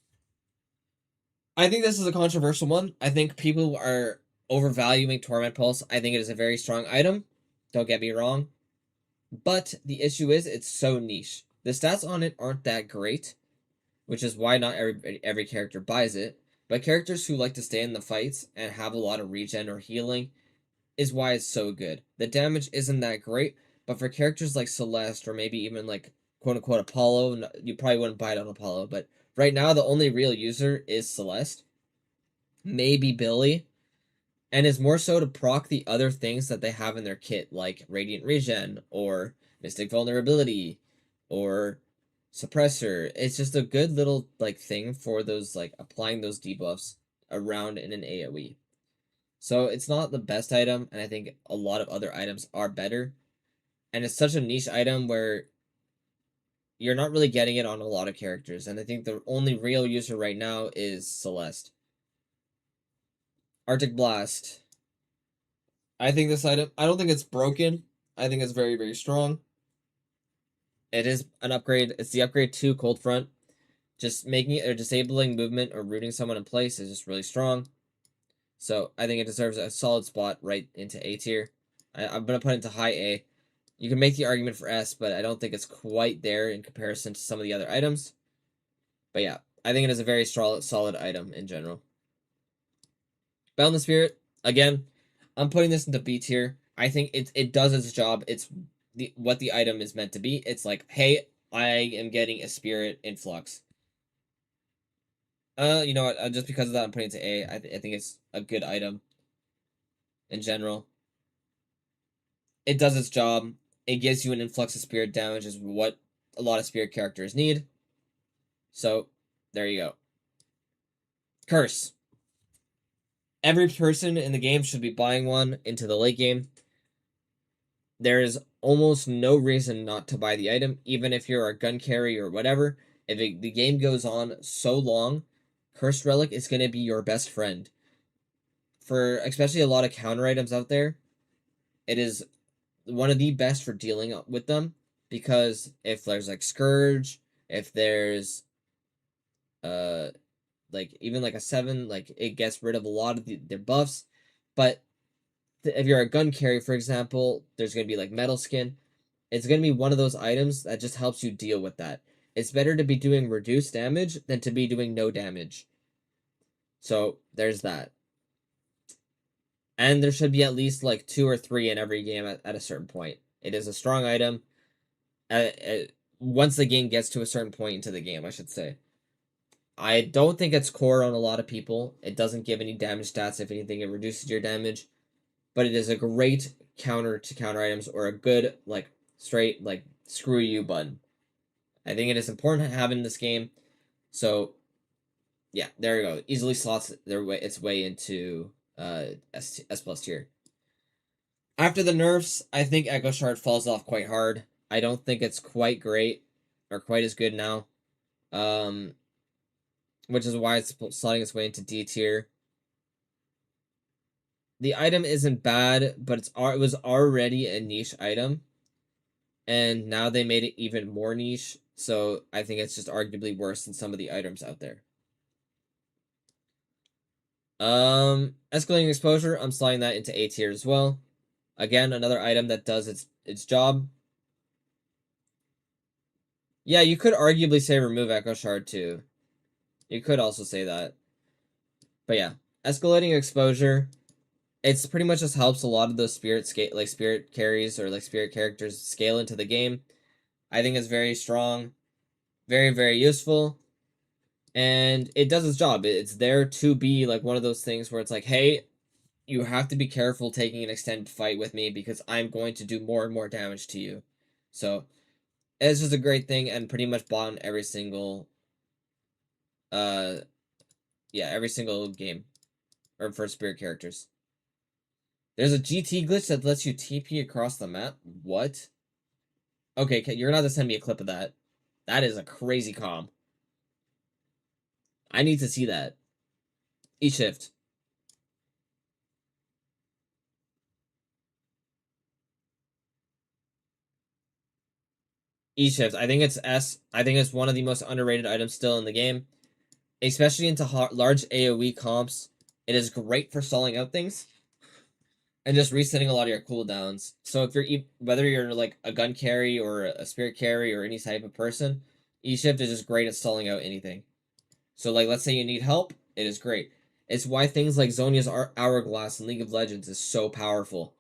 I think this is a controversial one. I think people are overvaluing Torment Pulse. I think it is a very strong item. Don't get me wrong. But the issue is it's so niche. The stats on it aren't that great, which is why not every character buys it. But characters who like to stay in the fights and have a lot of regen or healing is why it's so good. The damage isn't that great, but for characters like Celeste or maybe even like quote unquote Apollo, you probably wouldn't buy it on Apollo, but right now the only real user is Celeste, maybe Billy, and is more so to proc the other things that they have in their kit, like Radiant Regen or Mystic Vulnerability or Suppressor. It's just a good little like thing for those like applying those debuffs around in an AoE. So it's not the best item, and I think a lot of other items are better. And it's such a niche item where you're not really getting it on a lot of characters, and I think the only real user right now is Celeste. Arctic Blast. I think this item, I don't think it's broken. I think it's very, very strong. It is an upgrade. It's the upgrade to Cold Front. Just making it or disabling movement or rooting someone in place is just really strong. So I think it deserves a solid spot right into A tier. I'm going to put it into high A. You can make the argument for S, but I don't think it's quite there in comparison to some of the other items. But yeah, I think it is a very solid item in general. Boundless Spirit, again, I'm putting this into B tier. I think it does its job. It's what the item is meant to be. It's like, hey, I am getting a spirit influx. You know what? Just because of that, I'm putting it to A. I think it's a good item in general. It does its job. It gives you an influx of spirit damage, is what a lot of spirit characters need. So, there you go. Curse. Every person in the game should be buying one into the late game. There is almost no reason not to buy the item, even if you're a gun carrier or whatever. If the game goes on so long, Cursed Relic is going to be your best friend. For especially a lot of counter items out there, it is one of the best for dealing with them, because if there's like Scourge, if there's like even like a 7, like it gets rid of a lot of their buffs. But if you're a gun carrier, for example, there's going to be like Metal Skin. It's going to be one of those items that just helps you deal with that. It's better to be doing reduced damage than to be doing no damage. So there's that. And there should be at least like 2 or 3 in every game at a certain point. It is a strong item. Once the game gets to a certain point into the game, I should say. I don't think it's core on a lot of people. It doesn't give any damage stats. If anything, it reduces your damage. But it is a great counter to counter items, or a good, like, straight, like, screw you button. I think it is important to have in this game. So, yeah, there you go. Easily slots its way into S plus tier. After the nerfs, I think Echo Shard falls off quite hard. I don't think it's quite great or quite as good now. Which is why it's sliding its way into D tier. The item isn't bad, but it was already a niche item, and now they made it even more niche. So I think it's just arguably worse than some of the items out there. Escalating exposure, I'm sliding that into A tier as well. Again, another item that does its job. Yeah, you could arguably say remove Echo Shard too. You could also say that. But yeah, escalating exposure, it's pretty much just helps a lot of those spirit carries or like spirit characters scale into the game. I think it's very strong, very, very useful, and it does its job. It's there to be like one of those things where it's like, hey, you have to be careful taking an extended fight with me because I'm going to do more and more damage to you. So it's just a great thing, and pretty much bought on every single uh yeah, every single game or for spirit characters. There's a GT glitch that lets you TP across the map. What? Okay, you're gonna have to send me a clip of that. That is a crazy comm. I need to see that. E-shift. E-shift. I think it's S. I think it's one of the most underrated items still in the game, especially into large AoE comps. It is great for stalling out things and just resetting a lot of your cooldowns. So if you're whether you're like a gun carry or a spirit carry or any type of person, E-shift is just great at stalling out anything. So like let's say you need help, it is great. It's why things like Zhonya's Hourglass in League of Legends is so powerful.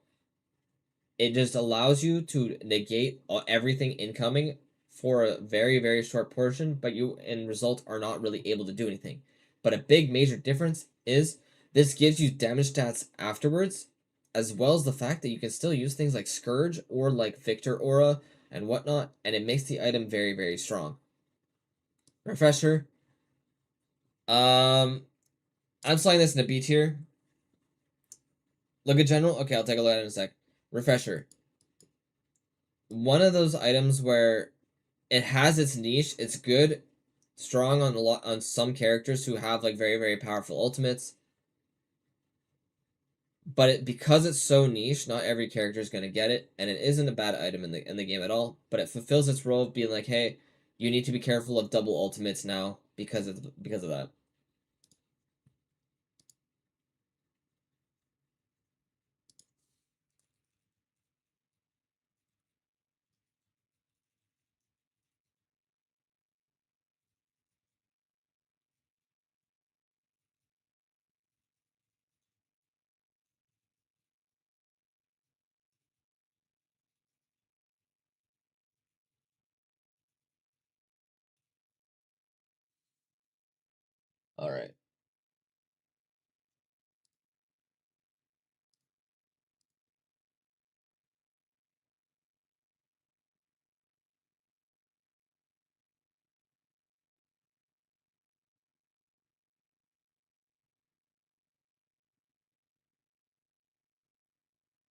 It just allows you to negate everything incoming for a very, very short portion, but you in result are not really able to do anything. But a big major difference is this gives you damage stats afterwards, as well as the fact that you can still use things like Scourge or like Victor Aura and whatnot, and it makes the item very, very strong. Refresher. I'm sliding this in a B tier. Look at general. Okay, I'll take a look at it in a sec. Refresher. One of those items where it has its niche. It's good, strong on some characters who have like very, very powerful ultimates. But because it's so niche, not every character is gonna get it, and it isn't a bad item in the game at all. But it fulfills its role of being like, hey, you need to be careful of double ultimates now because of that. All right.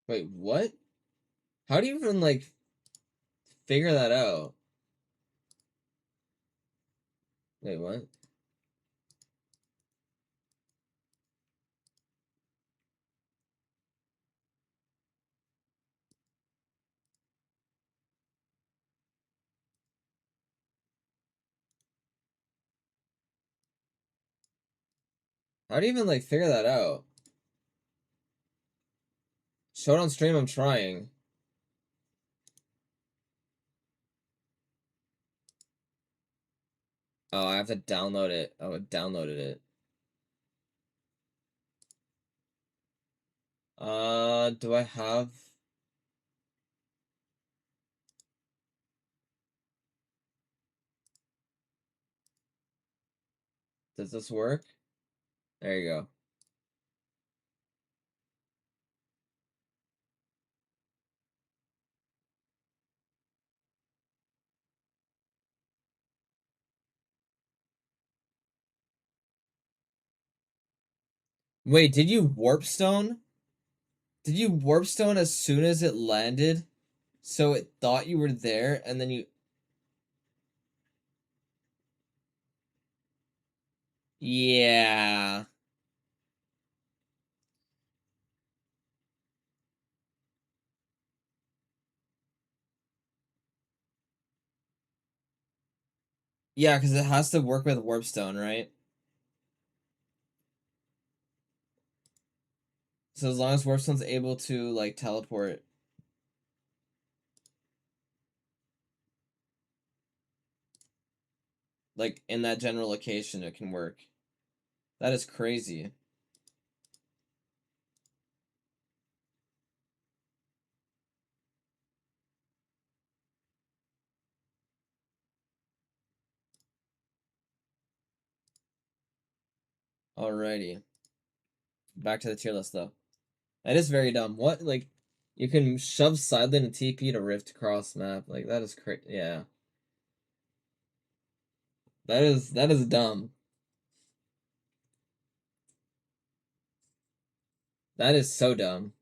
Wait, what? How do you even like figure that out? Wait, what? How do you even like figure that out? Show it on stream. I'm trying. Oh, I have to download it. Oh, I downloaded it. Do I have? Does this work? There you go. Wait, did you warp stone? Did you warp stone as soon as it landed? So it thought you were there, and then you... Yeah. Yeah, because it has to work with warp stone, right? So as long as warp stone's able to, like, teleport... like, in that general location, it can work. That is crazy. Alrighty. Back to the tier list, though. That is very dumb. What, like, you can shove Sideline and TP to Rift across map. Like, that is crazy. Yeah. That is dumb. That is so dumb.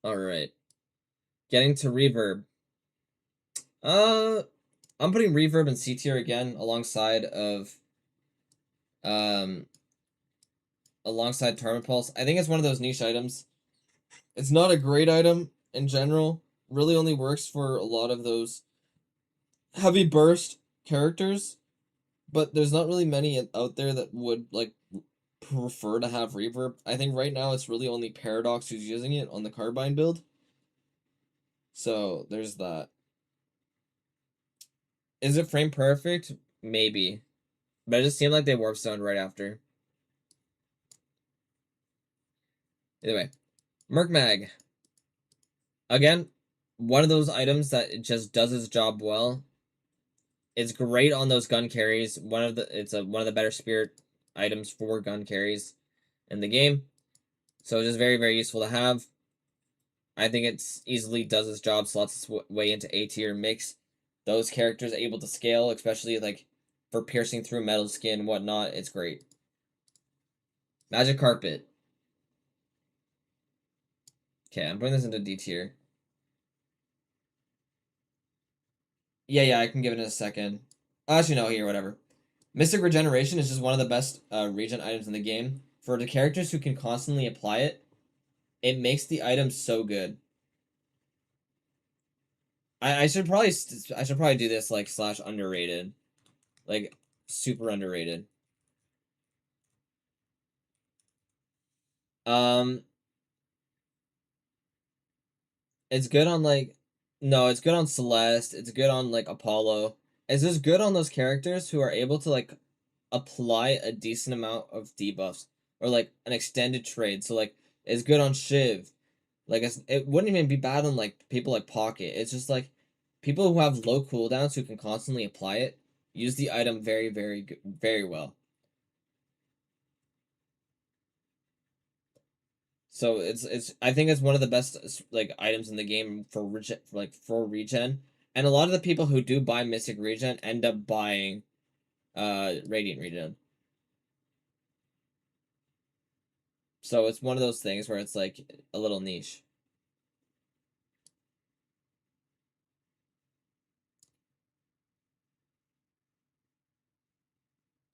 Alright. Getting to Reverb. Uh, I'm putting Reverb in C tier again alongside of um Torment Pulse. I think it's one of those niche items. It's not a great item in general. Really only works for a lot of those heavy burst characters, but there's not really many out there that would like prefer to have Reverb. I think right now it's really only Paradox who's using it on the Carbine build. So there's that. Is it frame perfect? Maybe. But it just seemed like they warp stoned right after. Either way. Merc Mag. Again, one of those items that it just does its job well. It's great on those gun carries. One of the better spirit items for gun carries in the game. So it's just very, very useful to have. I think it's easily does its job, slots its way into A tier, makes those characters able to scale, especially like for piercing through metal skin and whatnot. It's great. Magic Carpet. Okay, I'm putting this into D tier. Yeah, I can give it in a second. Actually, no, here, whatever. Mystic Regeneration is just one of the best regen items in the game. For the characters who can constantly apply it, it makes the item so good. I should probably do this like slash underrated, like super underrated. Um, it's good on like, no, it's good on Celeste. It's good on like Apollo. It's just good on those characters who are able to like apply a decent amount of debuffs or like an extended trade. So like, it's good on Shiv. Like it wouldn't even be bad on like people like Pocket. It's just like people who have low cooldowns who can constantly apply it use the item very, very, very well. So it's I think it's one of the best like items in the game for regen, and a lot of the people who do buy Mystic Regen end up buying Radiant Regen. So it's one of those things where it's like a little niche.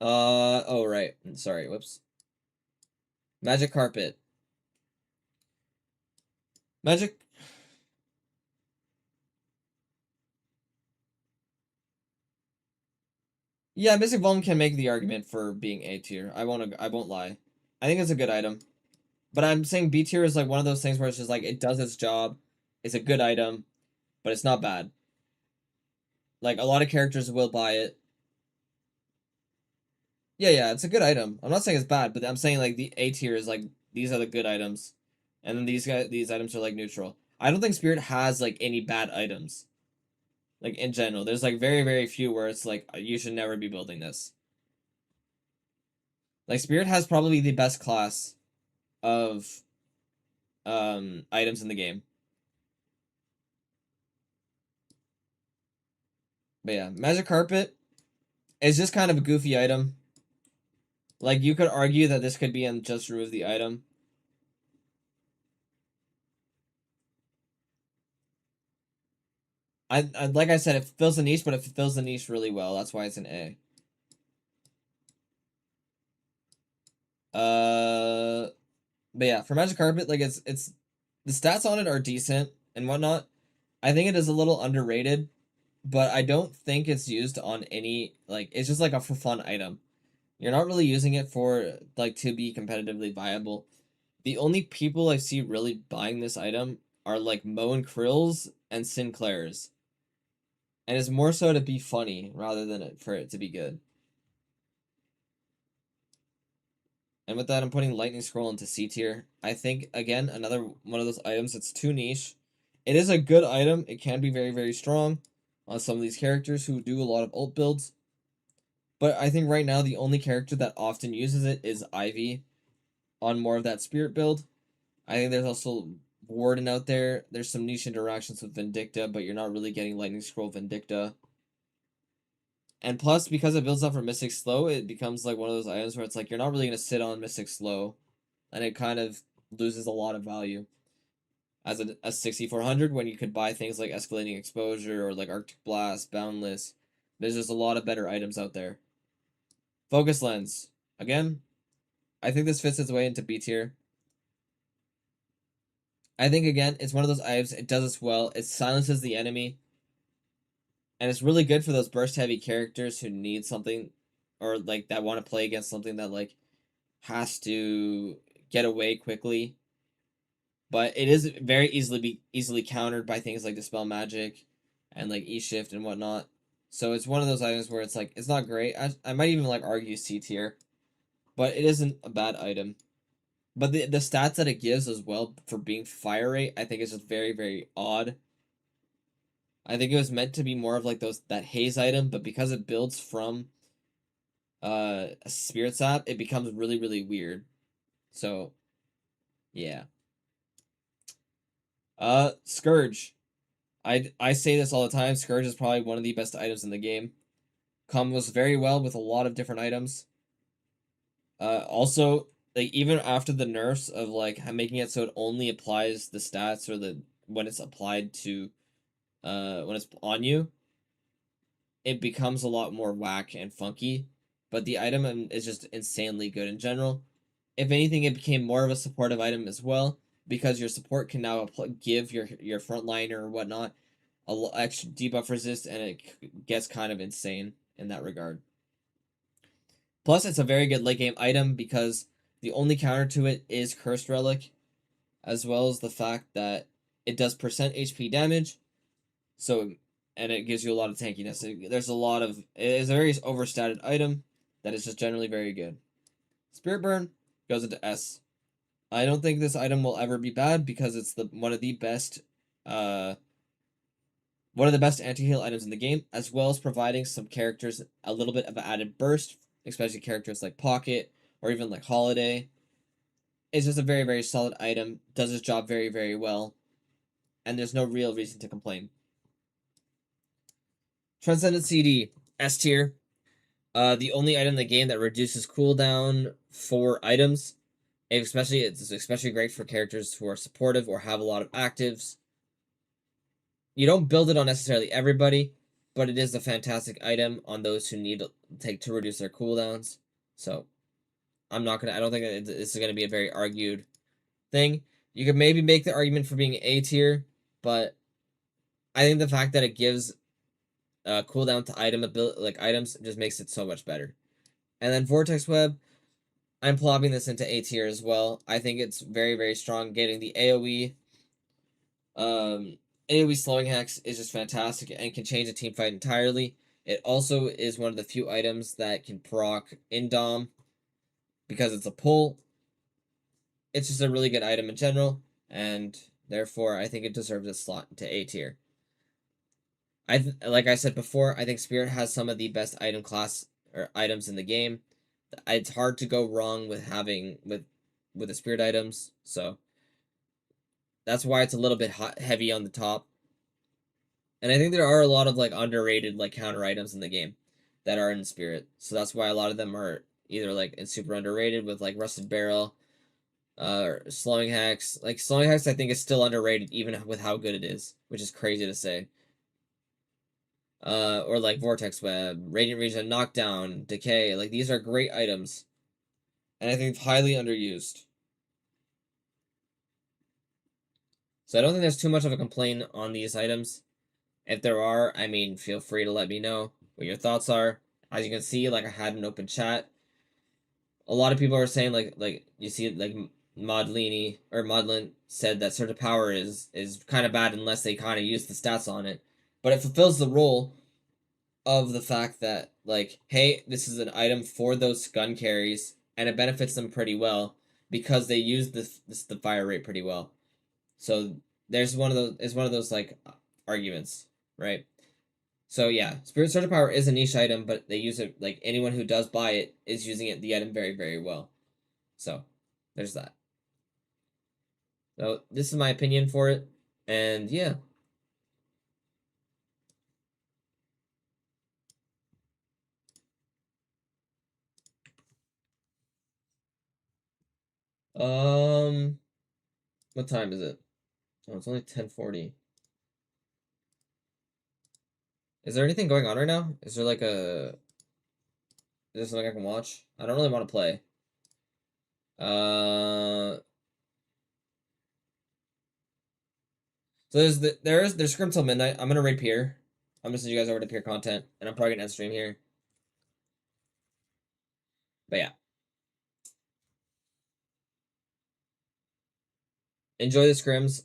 Oh right, sorry, whoops. Magic Carpet. Magic. Yeah, Mystic Volume can make the argument for being A tier. I won't lie. I think it's a good item. But I'm saying B tier is like one of those things where it's just like it does its job. It's a good item, but it's not bad. Like a lot of characters will buy it. Yeah, it's a good item. I'm not saying it's bad, but I'm saying like the A tier is like these are the good items, and then these items are like neutral. I don't think Spirit has like any bad items. Like in general, there's like very few where it's like you should never be building this. Like Spirit has probably the best class of items in the game. But yeah, Magic Carpet is just kind of a goofy item. Like you could argue that this could be in just remove the item. I like I said, it fills the niche, but it fills the niche really well. That's why it's an A. But yeah, for Magic Carpet, like it's the stats on it are decent and whatnot. I think it is a little underrated, but I don't think it's used on any like it's just like a for fun item. You're not really using it for like to be competitively viable. The only people I see really buying this item are like Mo and Krill's and Sinclair's. And it's more so to be funny rather than for it to be good. And with that, I'm putting Lightning Scroll into C tier. I think, again, another one of those items that's too niche. It is a good item. It can be very strong on some of these characters who do a lot of ult builds. But I think right now the only character that often uses it is Ivy on more of that spirit build. I think there's also Warden out there. There's some niche interactions with Vindicta, but you're not really getting Lightning Scroll Vindicta. And plus, because it builds up for Mystic Slow, it becomes like one of those items where it's like you're not really going to sit on Mystic Slow, and it kind of loses a lot of value as a 6400 when you could buy things like Escalating Exposure or like Arctic Blast, Boundless. There's just a lot of better items out there. Focus Lens. Again, I think this fits its way into B tier. I think, again, it's one of those items, it does this well, it silences the enemy, and it's really good for those burst heavy characters who need something, or like that want to play against something that like has to get away quickly. But it is very easily countered by things like Dispel Magic and like E-Shift and whatnot. So it's one of those items where it's like it's not great. I might even like argue C tier, but it isn't a bad item. But the stats that it gives as well for being fire rate, I think is just very odd. I think it was meant to be more of like that haze item, but because it builds from a spirit sap, it becomes really weird. So yeah. Scourge. I say this all the time. Scourge is probably one of the best items in the game. Combos very well with a lot of different items. Also, like even after the nerfs of like making it so it only applies the stats or the when it's applied to when it's on you, it becomes a lot more whack and funky. But the item is just insanely good in general. If anything, it became more of a supportive item as well because your support can now give your frontliner or whatnot a extra debuff resist, and it gets kind of insane in that regard. Plus, it's a very good late game item because the only counter to it is Cursed Relic, as well as the fact that it does percent HP damage, so and it gives you a lot of tankiness. There's a lot of it is a very overstated item that is just generally very good. Spirit Burn goes into S. I don't think this item will ever be bad because it's one of the best anti-heal items in the game, as well as providing some characters a little bit of an added burst, especially characters like Pocket or even like Holiday. It's just a very solid item, does its job very well, and there's no real reason to complain. Transcendent CD, S tier. The only item in the game that reduces cooldown for items. It's especially great for characters who are supportive or have a lot of actives. You don't build it on necessarily everybody, but it is a fantastic item on those who need to reduce their cooldowns. So I don't think this is gonna be a very argued thing. You could maybe make the argument for being A tier, but I think the fact that it gives cooldown to items just makes it so much better. And then Vortex Web, I'm plopping this into A tier as well. I think it's very strong. Getting the AoE, AoE slowing hacks is just fantastic and can change a team fight entirely. It also is one of the few items that can proc in Dom because it's a pull. It's just a really good item in general, and therefore I think it deserves a slot to A tier. Like I said before, I think Spirit has some of the best item class or items in the game. It's hard to go wrong with having with the Spirit items, so that's why it's a little bit heavy on the top. And I think there are a lot of like underrated like counter items in the game that are in Spirit, so that's why a lot of them are either like super underrated with like Rusted Barrel, or Slowing Hex. Like Slowing Hex, I think is still underrated even with how good it is, which is crazy to say. Or like Vortex Web, Radiant Region, Knockdown, Decay. Like these are great items, and I think highly underused. So I don't think there's too much of a complaint on these items. If there are, I mean, feel free to let me know what your thoughts are. As you can see, like I had an open chat. A lot of people are saying like you see like Modlini or Modlin said that Surge of Power is kind of bad unless they kind of use the stats on it, but it fulfills the role of the fact that like, hey, this is an item for those gun carries and it benefits them pretty well because they use the fire rate pretty well. So there's one of those is one of those like arguments, right? So yeah, Spirit Surge of Power is a niche item, but they use it like anyone who does buy it is using it the item very, very well. So there's that. So this is my opinion for it, and yeah. Um, what time is it? Oh, it's only 10:40. Is there anything going on right now? Is there like a is there something I can watch? I don't really want to play. So there's Scrim till midnight. I'm gonna raid Pier. I'm gonna send you guys over to Pier content, and I'm probably gonna end stream here. But yeah. Enjoy the scrims.